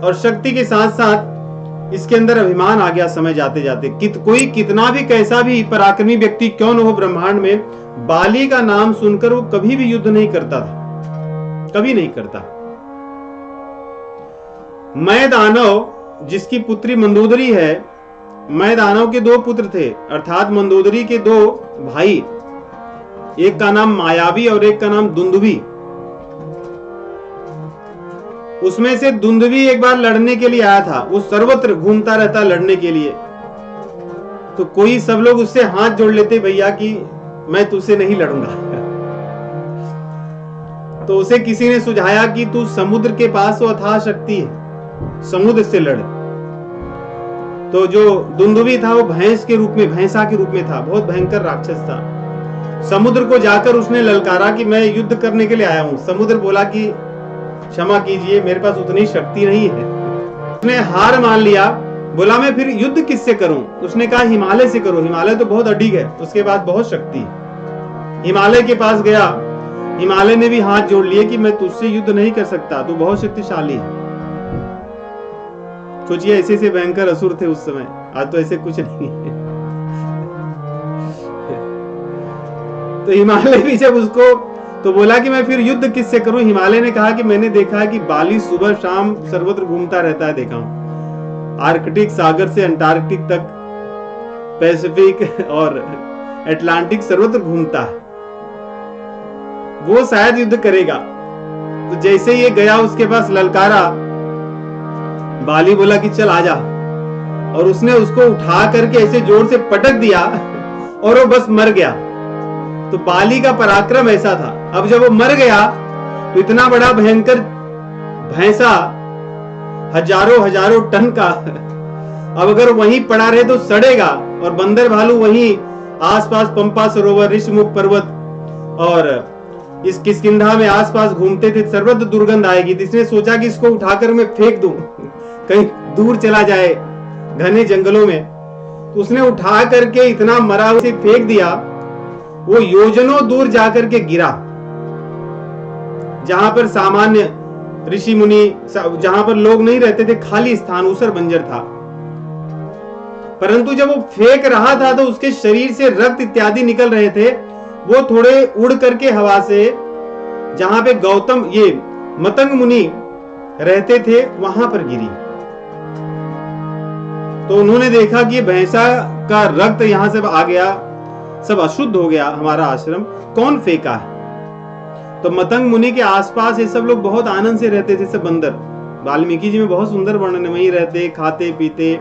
और शक्ति के साथ साथ इसके अंदर अभिमान आ गया समय जाते जाते। कोई कितना भी कैसा भी पराक्रमी व्यक्ति क्यों न हो ब्रह्मांड में, बाली का नाम सुनकर वो कभी भी युद्ध नहीं करता था, कभी नहीं करता। मैं दानव जिसकी पुत्री मंदोदरी है, मैं दानव के दो पुत्र थे, अर्थात मंदोदरी के दो भाई, एक का नाम मायावी और एक का नाम दुंदुभी। उसमें से दुंदुभी एक बार लड़ने के लिए आया था, वो सर्वत्र घूमता रहता लड़ने के लिए। तो कोई सब लोग उससे हाथ जोड़ लेते, भैया कि मैं तुझसे नहीं लड़ूंगा। तो उसे किसी ने सुझाया कि तू समुद्र के पास वो अथाह शक्ति है, समुद्र से लड़। तो जो दुंदुभी था वो भैंस के रूप में, भैंसा के रूप में था, बहुत भयंकर राक्षस था। समुद्र को जाकर उसने ललकारा कि मैं युद्ध करने के लिए आया हूं। समुद्र बोला कि क्षमा कीजिए, मेरे पास उतनी शक्ति नहीं है। उसने हार मान लिया, बोला मैं फिर युद्ध किससे करूं? उसने कहा हिमालय से करो, हिमालय तो बहुत अडिग है, उसके पास बहुत शक्ति है। हिमालय के पास गया, हिमालय ने भी हाथ जोड़ लिए कि मैं तुझसे युद्ध नहीं कर सकता, तू बहुत शक्तिशाली है। सोचिए ऐसे से भयंकर असुर थे उस समय, आज तो ऐसे कुछ नहीं है। तो हिमालय भी जब उसको तो बोला कि मैं फिर युद्ध किससे करूं। हिमालय ने कहा कि मैंने देखा है कि बाली सुबह शाम सर्वत्र घूमता रहता है, देखा हूं, आर्कटिक सागर से अंटार्कटिक तक, पैसिफिक और अटलांटिक सर्वत्र घूमता है, वो शायद युद्ध करेगा। तो जैसे ये गया उसके पास ललकारा, बाली बोला कि चल आजा, और उसने उसको उठा करके ऐसे जोर से पटक दिया और वो बस मर गया। तो बाली का पराक्रम ऐसा था। अब जब वो मर गया तो इतना बड़ा भयंकर भैंसा, हजारों टन का, अब अगर वहीं पड़ा रहे तो सड़ेगा, और बंदर भालू वहीं आसपास पंपा सरोवर, ऋषमुख पर्वत और इस किष्किंधा में आसपास घूमते थे, सर्वत्र दुर्गंध आएगी। इसने सोचा कि इसको उठाकर मैं फेंक दूं, कहीं दूर चला जाए घने जंगलों में। तो उसने उठा करके इतना मरा उसे फेंक दिया, वो योजनों दूर जाकर के गिरा, जहां पर सामान्य ऋषि मुनि, जहां पर लोग नहीं रहते थे, खाली स्थान, ऊसर बंजर था। परंतु जब वो फेंक रहा था तो उसके शरीर से रक्त इत्यादि निकल रहे थे, वो थोड़े उड़ करके हवा से, जहां पे गौतम ये मतंग मुनि रहते थे, वहां पर गिरी। तो उन्होंने देखा कि भैंसा का रक्त यहां से आ गया, सब अशुद्ध हो गया, हमारा आश्रम कौन फेंका है। तो मतंग मुनि के आसपास ये सब लोग बहुत आनंद से रहते थे, सब बंदर। वाल्मीकि जी में बहुत सुंदर वर्णन है, वहीं रहते, खाते पीते,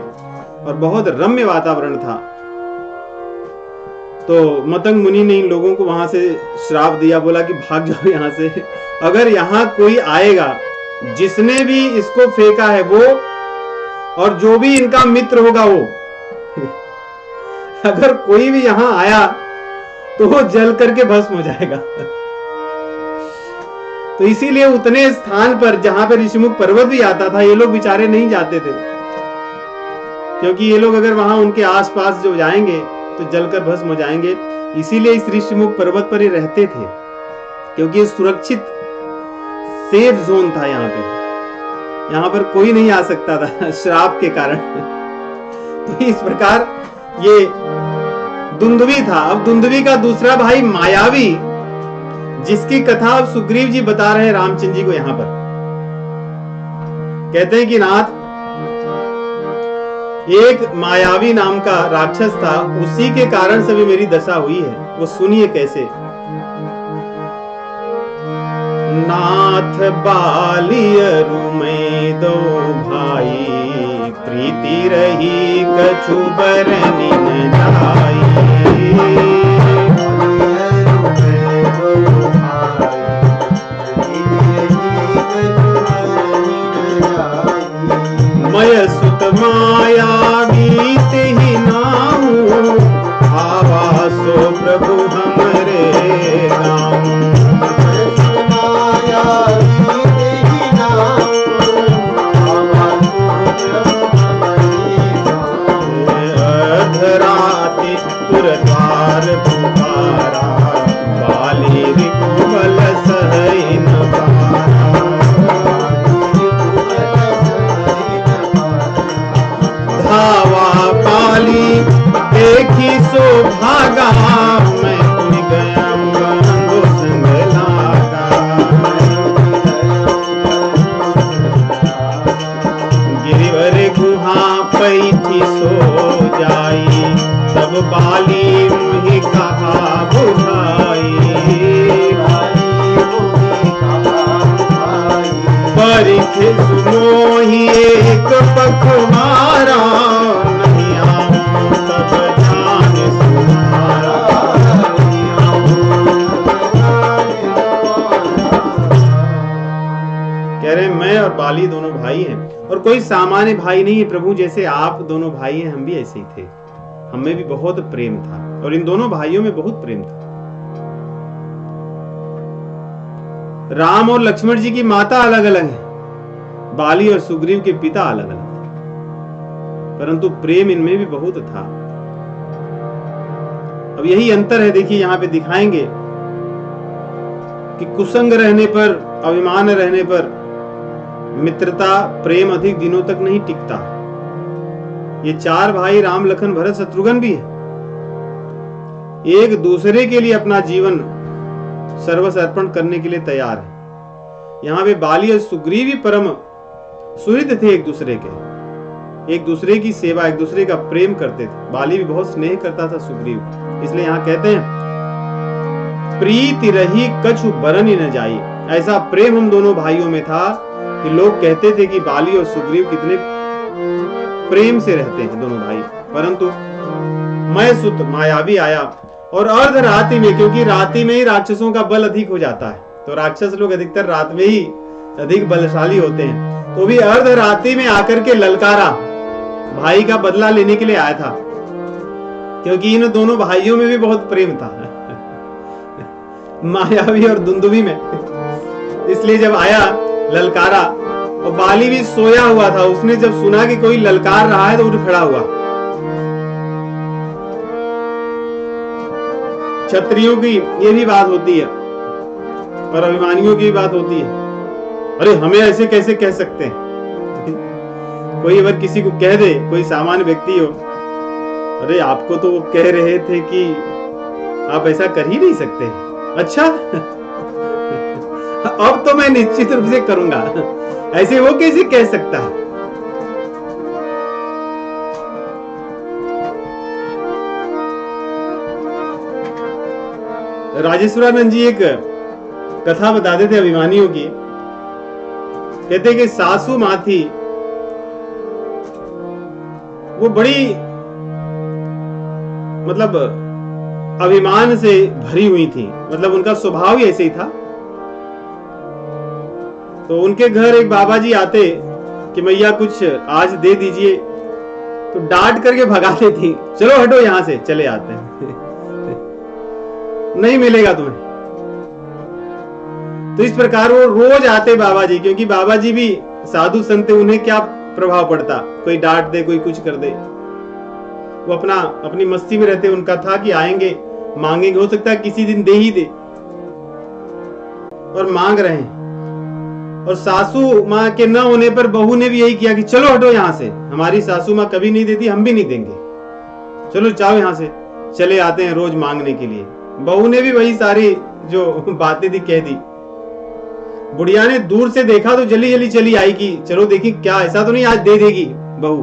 और बहुत रम्य वातावरण था। तो मतंग मुनि ने इन लोगों को वहां से श्राप दिया, बोला कि भाग जाओ यहां से, अगर यहां कोई आएगा, जिसने भी इसको फेंका है वो, और जो भी इनका मित्र होगा वो, अगर कोई भी यहां आया तो वो जल करके भस्म हो जाएगा। तो इसीलिए उतने स्थान पर जहां पर ऋषिमुख पर्वत भी आता था, ये लोग बेचारे नहीं जाते थे, क्योंकि ये लोग अगर वहां उनके आसपास जो जाएंगे तो जलकर भस्म हो जाएंगे। इसीलिए इस ऋषिमुख पर्वत पर ये रहते थे, क्योंकि ये सुरक्षित सेफ जोन था। यहाँ पर कोई नहीं आ सकता था श्राप के कारण। तो इस प्रकार ये दुंदुभी था। अब दुंदुभी का दूसरा भाई मायावी, जिसकी कथा अब सुग्रीव जी बता रहे हैं रामचंद्र जी को। यहां पर कहते हैं कि नाथ, एक मायावी नाम का राक्षस था, उसी के कारण सभी मेरी दशा हुई है। वो सुनिए कैसे। नाथ बालियरु में दो भाई, प्रीति रही कछु बरनी न जाई। मय सुत मायावी तेहि नामु, आवासो प्रभु हमरे गाँव। अधराति पुरद्वार पुकारा, बाली रिपुबल सहई न पारा। धावा पाली देखी सो भागा, मैं उड़ गया बंगो संग लागा। गिरिवर गुहा पैठी सो जाई, तब बाली मुहि कहा बुझाई। परिख सुमोहि एक पखवारा, नहीं आऊं तब जान सुनारा। कह रहे मैं और बाली दोनों भाई हैं, और कोई सामान्य भाई नहीं है प्रभु। जैसे आप दोनों भाई हैं, हम भी ऐसे ही थे। हमें भी बहुत प्रेम था, और इन दोनों भाइयों में बहुत प्रेम था। राम और लक्ष्मण जी की माता अलग अलग है, बाली और सुग्रीव के पिता अलग अलग थे, परंतु प्रेम इनमें भी बहुत था। अब यही अंतर है। देखिए यहां पे दिखाएंगे कि कुसंग रहने पर, अभिमान रहने पर मित्रता, प्रेम अधिक दिनों तक नहीं टिकता। ये चार भाई राम लखन भरत शत्रुघ्न भी है, एक दूसरे के लिए अपना जीवन सर्वसर्पण करने के लिए तैयार है। यहाँ पे बाली और सुग्रीव भी परम सुहृद थे, एक दूसरे की सेवा, एक दूसरे का प्रेम करते थे। बाली भी बहुत स्नेह करता था सुग्रीव, इसलिए यहाँ कहते हैं प्रीति रही कछु बरन न जाई। ऐसा प्रेम हम दोनों भाइयों में था कि लोग कहते थे कि बाली और सुग्रीव कितने प्रेम से रहते हैं दोनों भाई। परंतु मैं सुत मायावी आया और अर्ध रात्रि में, क्योंकि रात्रि में ही राक्षसों का बल अधिक हो जाता है, तो राक्षस लोग अधिकतर रात में ही अधिक बलशाली होते हैं, तो भी अर्ध रात्रि में आकर के ललकारा, भाई का बदला लेने के लिए आया था, क्योंकि इन दोनों भाइयों में भी बहुत प्रेम था मायावी और दुंदुभी में। इसलिए जब आया ललकारा, और बाली भी सोया हुआ था, उसने जब सुना कि कोई ललकार रहा है तो उठ खड़ा हुआ। क्षत्रियों की ये भी बात होती है और अभिमानियों की भी बात होती है, अरे हमें ऐसे कैसे कह सकते हैं। कोई अगर किसी को कह दे, कोई सामान्य व्यक्ति हो, अरे आपको तो वो कह रहे थे कि आप ऐसा कर ही नहीं सकते। अच्छा अब तो मैं निश्चित रूप से करूंगा, ऐसे वो कैसे कह सकता है। राजेश्वरानंद जी एक कथा बताते थे अभिमानियों की। कहते कि सासू माँ थी, वो बड़ी मतलब अभिमान से भरी हुई थी, मतलब उनका स्वभाव ही ऐसे ही था। तो उनके घर एक बाबा जी आते कि मैया कुछ आज दे दीजिए, तो डांट करके भगाते थी, चलो हटो यहां से, चले आते हैं नहीं मिलेगा तुम्हें। तो इस प्रकार वो रोज आते बाबा जी, क्योंकि बाबा जी भी साधु संत, उन्हें क्या प्रभाव पड़ता, कोई डांट दे कोई कुछ कर दे, वो अपना अपनी मस्ती में रहते। उनका था कि आएंगे मांगेंगे, हो सकता है किसी दिन दे ही दे, और मांग रहे हैं। और सासू माँ के न होने पर बहू ने भी यही किया कि चलो हटो यहां से, हमारी सासू माँ कभी नहीं देती, हम भी नहीं देंगे, चलो जाओ यहां से। चले आते हैं रोज मांगने के लिए। बहू ने भी वही सारी जो बातें थी कह दी। बुढ़िया ने दूर से देखा तो जल्दी जल्दी चली आई कि चलो देखी क्या, ऐसा तो नहीं आज दे देगी बहू।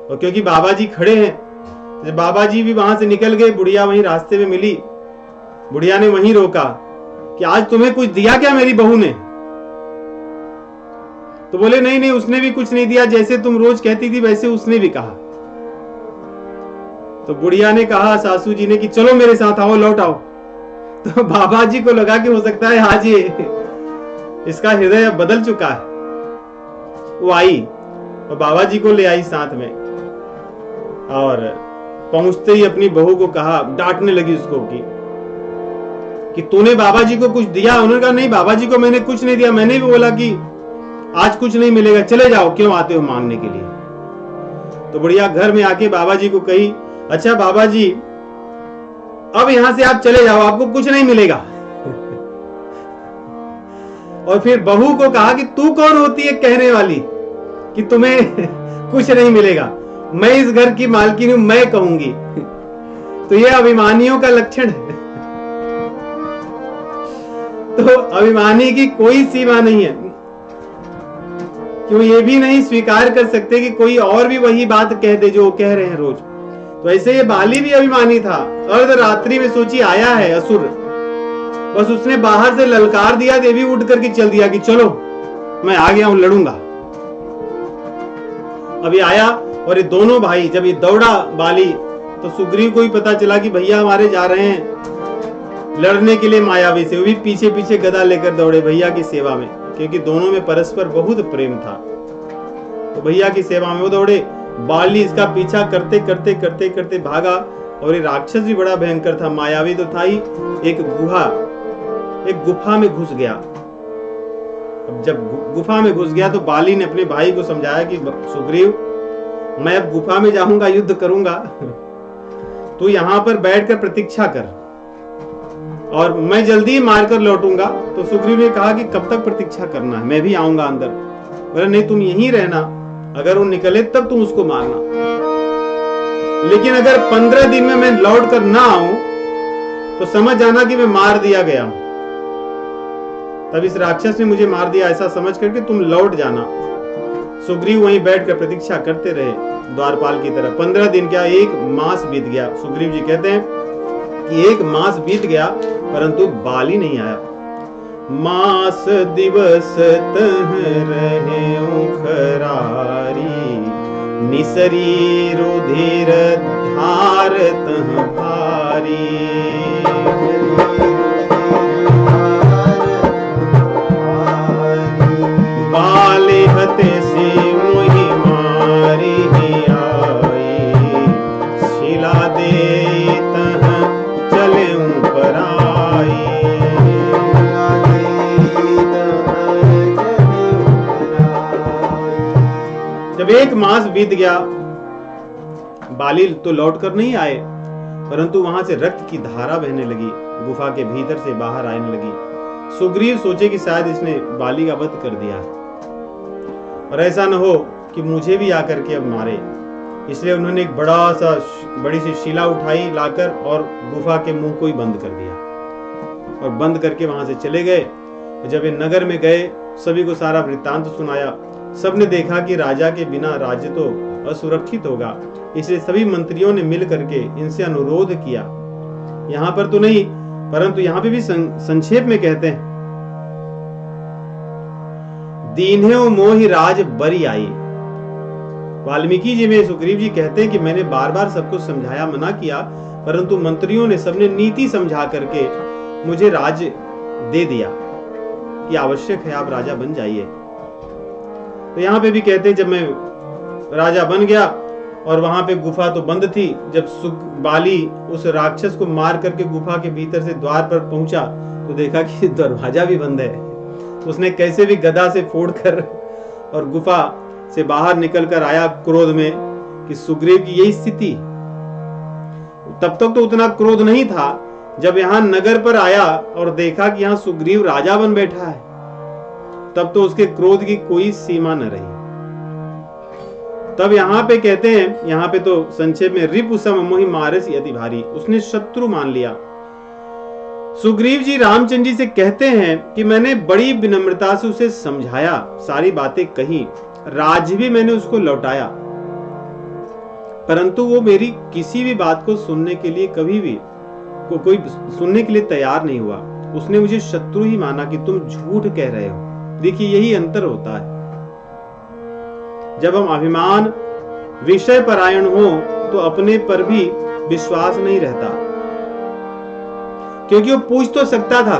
और क्योंकि बाबा जी खड़े हैं, जब बाबा जी भी वहां से निकल गए, बुढ़िया वहीं रास्ते में मिली, बुढ़िया ने वहीं रोका कि आज तुम्हें कुछ दिया क्या मेरी बहू ने। तो बोले नहीं नहीं, उसने भी कुछ नहीं दिया, जैसे तुम रोज कहती थी वैसे उसने भी कहा। तो बुढ़िया ने कहा सासू जी ने कि चलो मेरे साथ आओ, लौट आओ। तो बाबा जी को लगा कि हो सकता है आज ये इसका हृदय बदल चुका है। वो आई और बाबा जी को ले आई साथ में, और पहुंचते ही अपनी बहू को कहा, डांटने लगी उसको कि तूने बाबा जी को कुछ दिया। उन्होंने कहा नहीं बाबा जी को मैंने कुछ नहीं दिया, मैंने भी बोला कि आज कुछ नहीं मिलेगा, चले जाओ, क्यों आते हो मांगने के लिए। तो बुढ़िया घर में आके बाबा जी को कही, अच्छा बाबा जी अब यहां से आप चले जाओ, आपको कुछ नहीं मिलेगा। और फिर बहू को कहा कि तू कौन होती है कहने वाली कि तुम्हें कुछ नहीं मिलेगा, मैं इस घर की मालकिन हूं, मैं कहूंगी। तो यह अभिमानियों का लक्षण है। तो अभिमानी की कोई सीमा नहीं है, क्यों ये भी नहीं स्वीकार कर सकते कि कोई और भी वही बात कह दे जो कह रहे हैं रोज। तो ऐसे ये बाली भी अभिमानी था। अर्धरात्रि में सोची आया है असुर, बस उसने बाहर से ललकार दिया, देवी उठ करके चल दिया कि चलो मैं आ गया हूं, लड़ूंगा। अभी आया और ये दोनों भाई जब ये दौड़ा बाली, तो सुग्रीव को भी पता चला कि भैया हमारे जा रहे हैं लड़ने के लिए मायावी से। वो भी पीछे पीछे गदा लेकर दौड़े भैया की सेवा में, क्योंकि दोनों में परस्पर बहुत प्रेम था। तो भैया की सेवा में वो दौड़े। बाली इसका पीछा करते करते करते करते भागा, और ये राक्षस भी बड़ा भयंकर था, मायावी तो था ही। एक गुफा में घुस गया। अब जब गुफा में घुस गया तो बाली ने अपने भाई को समझाया कि सुग्रीव मैं अब गुफा में जाऊंगा, युद्ध करूंगा, तू यहां पर बैठकर प्रतीक्षा कर और मैं जल्दी मारकर लौटूंगा। तो सुग्रीव ने कहा कि कब तक प्रतीक्षा करना है, मैं भी आऊंगा अंदर। बोला नहीं तुम यहीं रहना, अगर वो निकले तब तुम उसको मारना। लेकिन अगर 15 दिन में मैं लौट कर ना आऊं तो समझ जाना कि मैं मार दिया गया हूं। तब इस राक्षस ने मुझे मार दिया ऐसा समझ करके तुम लौट जाना। सुग्रीव वहीं बैठकर प्रतीक्षा करते रहे द्वारपाल की तरफ। 15 दिन क्या, 1 मास बीत गया। सुग्रीव जी कहते हैं कि 1 मास बीत गया परंतु बाली नहीं आया। मास दिवस तह रहे खरारी, निसरी रुधिर धार तह भारी। बाले हते से मोहि मारी आई, शिला दे तह चले पराई। जब 1 मास बीत गया, बाली तो लौट कर नहीं आए परंतु वहां से रक्त की धारा बहने लगी, गुफा के भीतर से बाहर आने लगी। सुग्रीव सोचे कि शायद इसने बाली का वध कर दिया और ऐसा न हो कि मुझे भी आकर के अब मारे। इसलिए उन्होंने एक बड़ी सी शिला उठाई लाकर और गुफा के मुंह को ही बंद कर दिया और बंद करके वहां से चले गए। जब ये नगर में गए, सभी को सारा वृत्तांत सुनाया। सबने देखा कि राजा के बिना राज्य तो असुरक्षित होगा, इसलिए सभी मंत्रियों ने मिल करके इनसे अनुरोध किया। यहाँ पर तो नहीं परंतु यहाँ पे भी संक्षेप में कहते हैं, दीन्हें मोहि राज बरी आई। वाल्मीकि जी में सुग्रीव जी कहते हैं कि मैंने बार बार सबको समझाया, मना किया, परंतु मंत्रियों ने सबने नीति समझा करके मुझे राज्य दे दिया कि आवश्यक है आप राजा बन जाइए। तो यहाँ पे भी कहते हैं जब मैं राजा बन गया और वहां पे गुफा तो बंद थी, जब बाली उस राक्षस को मार करके गुफा के भीतर से द्वार पर पहुंचा तो देखा कि दरवाजा भी बंद है। तो उसने कैसे भी गदा से फोड़कर और गुफा से बाहर निकल कर आया क्रोध में कि सुग्रीव की यही स्थिति। तब तक तो उतना क्रोध नहीं था, जब यहाँ नगर पर आया और देखा कि यहाँ सुग्रीव राजा बन बैठा है, तब तो उसके क्रोध की कोई सीमा न रही। तब यहाँ पे कहते हैं, यहाँ पे तो संक्षेप में रिपुसम मोहि मारस यति भारी, उसने शत्रु मान लिया। सुग्रीव जी रामचंद्र जी से कहते हैं कि मैंने बड़ी विनम्रता से उसे समझाया, सारी बातें कही, राज्य भी मैंने उसको लौटाया, परंतु वो मेरी किसी भी बात को सुनने के लिए कभी भी कोई सुनने के लिए तैयार नहीं हुआ। उसने मुझे शत्रु ही माना कि तुम झूठ कह रहे हो। देखिए यही अंतर होता है, जब हम अभिमान विषय परायण हो तो अपने पर भी विश्वास नहीं रहता, क्योंकि वो पूछ तो सकता था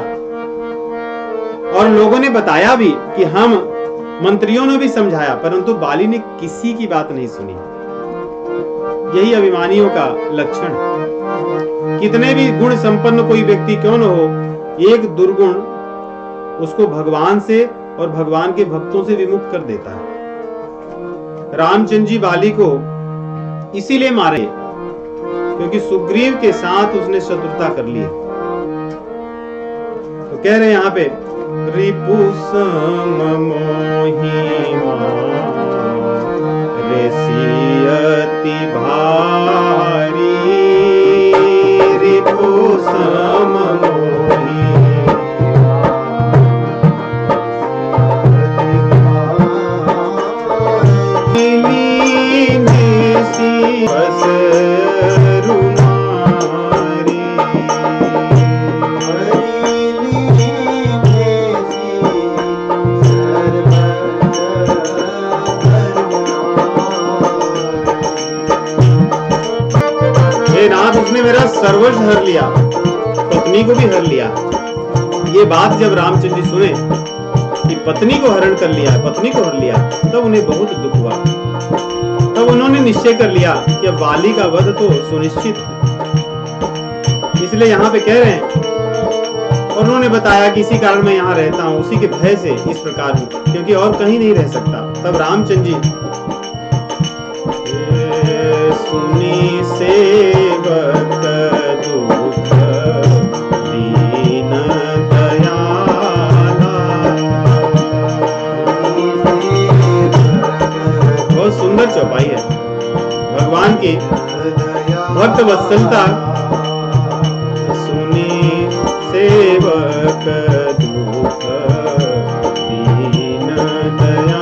और लोगों ने बताया भी कि हम मंत्रियों ने भी समझाया, परंतु बाली ने किसी की बात नहीं सुनी। यही अभिमानियों का लक्षण। कितने भी गुण संपन्न कोई व्यक्ति क्यों न हो, एक दुर्गुण उसको भगवान से और भगवान के भक्तों से विमुख कर देता है। रामचंद्र जी बाली को इसीलिए मारे क्योंकि सुग्रीव के साथ उसने शत्रुता कर ली। तो कह रहे हैं यहाँ पे, रिपुसम मोहि रेसियति भारी, रिपुसम उसने मेरा सर्वस्व हर लिया, पत्नी को भी हर लिया। ये बात जब रामचंद्र जी सुने कि पत्नी को हरण कर लिया, पत्नी को हर लिया, तब उन्हें बहुत दुख हुआ। तब उन्होंने निश्चय कर लिया कि अब बाली का वध तो सुनिश्चित है। इसलिए यहाँ पे कह रहे हैं, और उन्होंने बताया कि इसी कारण मैं यहाँ रहता हूँ, उसी के भय से इस प्रकार हूँ, क्योंकि और कहीं नहीं रह सकता। तब रामचंद्र जी सुनी सेवक दुख दीन दयाला, बहुत सुंदर चौपाई है भगवान की। भक्त वत्सलता सुनी सेवक दुख दीन दयाला।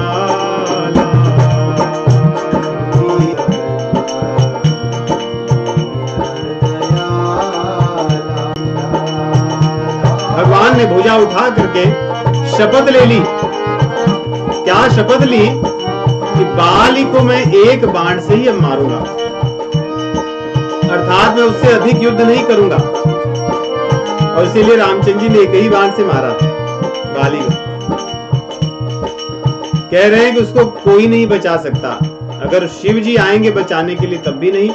भगवान ने भुजा उठा करके शपथ ले ली। क्या शपथ ली? कि बाली को मैं एक बाण से ही अब मारूंगा, अर्थात मैं उससे अधिक युद्ध नहीं करूंगा। और इसीलिए रामचंद्र जी ने एक ही बाण से मारा था बाली को। कह रहे हैं कि उसको कोई नहीं बचा सकता। अगर शिव जी आएंगे बचाने के लिए तब भी नहीं,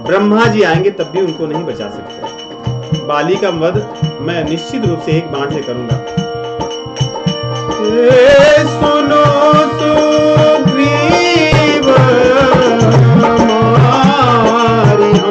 ब्रह्मा जी आएंगे तब भी उनको नहीं बचा सकते। बाली का वध मैं निश्चित रूप से एक बाण से करूंगा। सुनो सुग्रीव हमारी हो,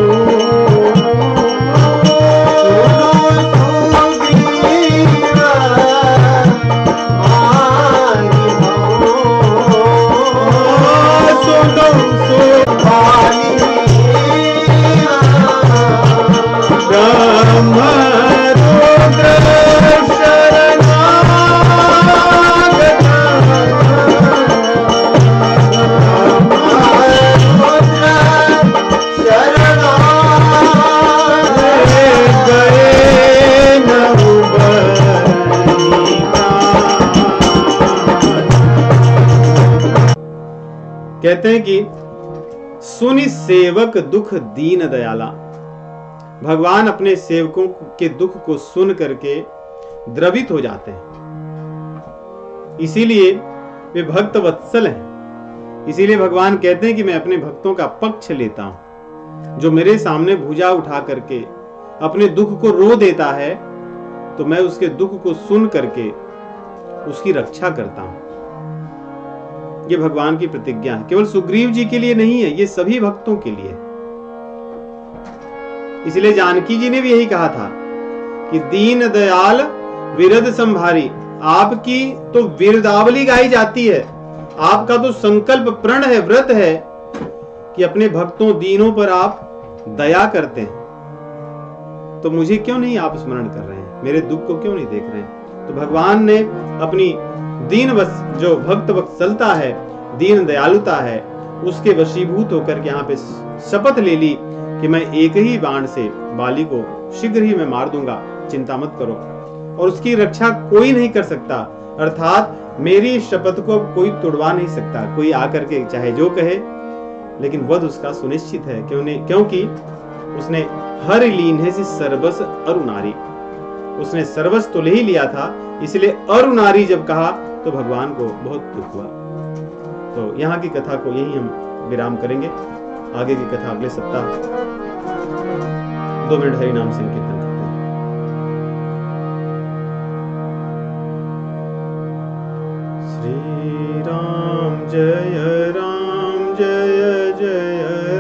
कहते हैं कि सुनि सेवक दुख दीन दयाला। भगवान अपने सेवकों के दुख को सुन करके द्रवित हो जाते हैं, इसीलिए वे भक्त वत्सल हैं। इसीलिए भगवान कहते हैं कि मैं अपने भक्तों का पक्ष लेता हूं। जो मेरे सामने भुजा उठा करके अपने दुख को रो देता है तो मैं उसके दुख को सुन करके उसकी रक्षा करता हूं। ये भगवान की प्रतिज्ञा है, केवल सुग्रीव जी के लिए नहीं है, ये सभी भक्तों के लिए है। इसलिए जानकी जी ने भी यही कहा था कि दीन दयाल विरद संभारी। आपकी तो विरदावली गाई जाती है, आपका तो संकल्प प्रण है, व्रत है कि अपने भक्तों दीनों पर आप दया करते हैं। तो मुझे क्यों नहीं आप स्मरण कर रहे हैं, मेरे दुख को क्यों नहीं देख रहे हैं? तो भगवान ने अपनी दीन जो भक्त वत्सलता है, दीन दयालुता है, उसके वशीभूत होकर के यहाँ पे शपथ ले ली कि मैं एक ही बाण से बाली को शीघ्र ही मैं मार दूंगा, चिंता मत करो। और उसकी रक्षा कोई नहीं कर सकता, अर्थात मेरी शपथ को कोई तोड़वा नहीं सकता। कोई आकर के चाहे जो कहे, लेकिन वध उसका सुनिश्चित है। क्योंकि उसने हर लीन है सर्वस अरुनारी, उसने सर्वस तो ले ही लिया था, इसलिए अरुनारी जब कहा तो भगवान को बहुत दुख हुआ। तो यहाँ की कथा को यही हम विराम करेंगे। आगे की कथा अगले सप्ताह। 2 मिनट हरि नाम संकीर्तन करते हैं। श्री राम जय जय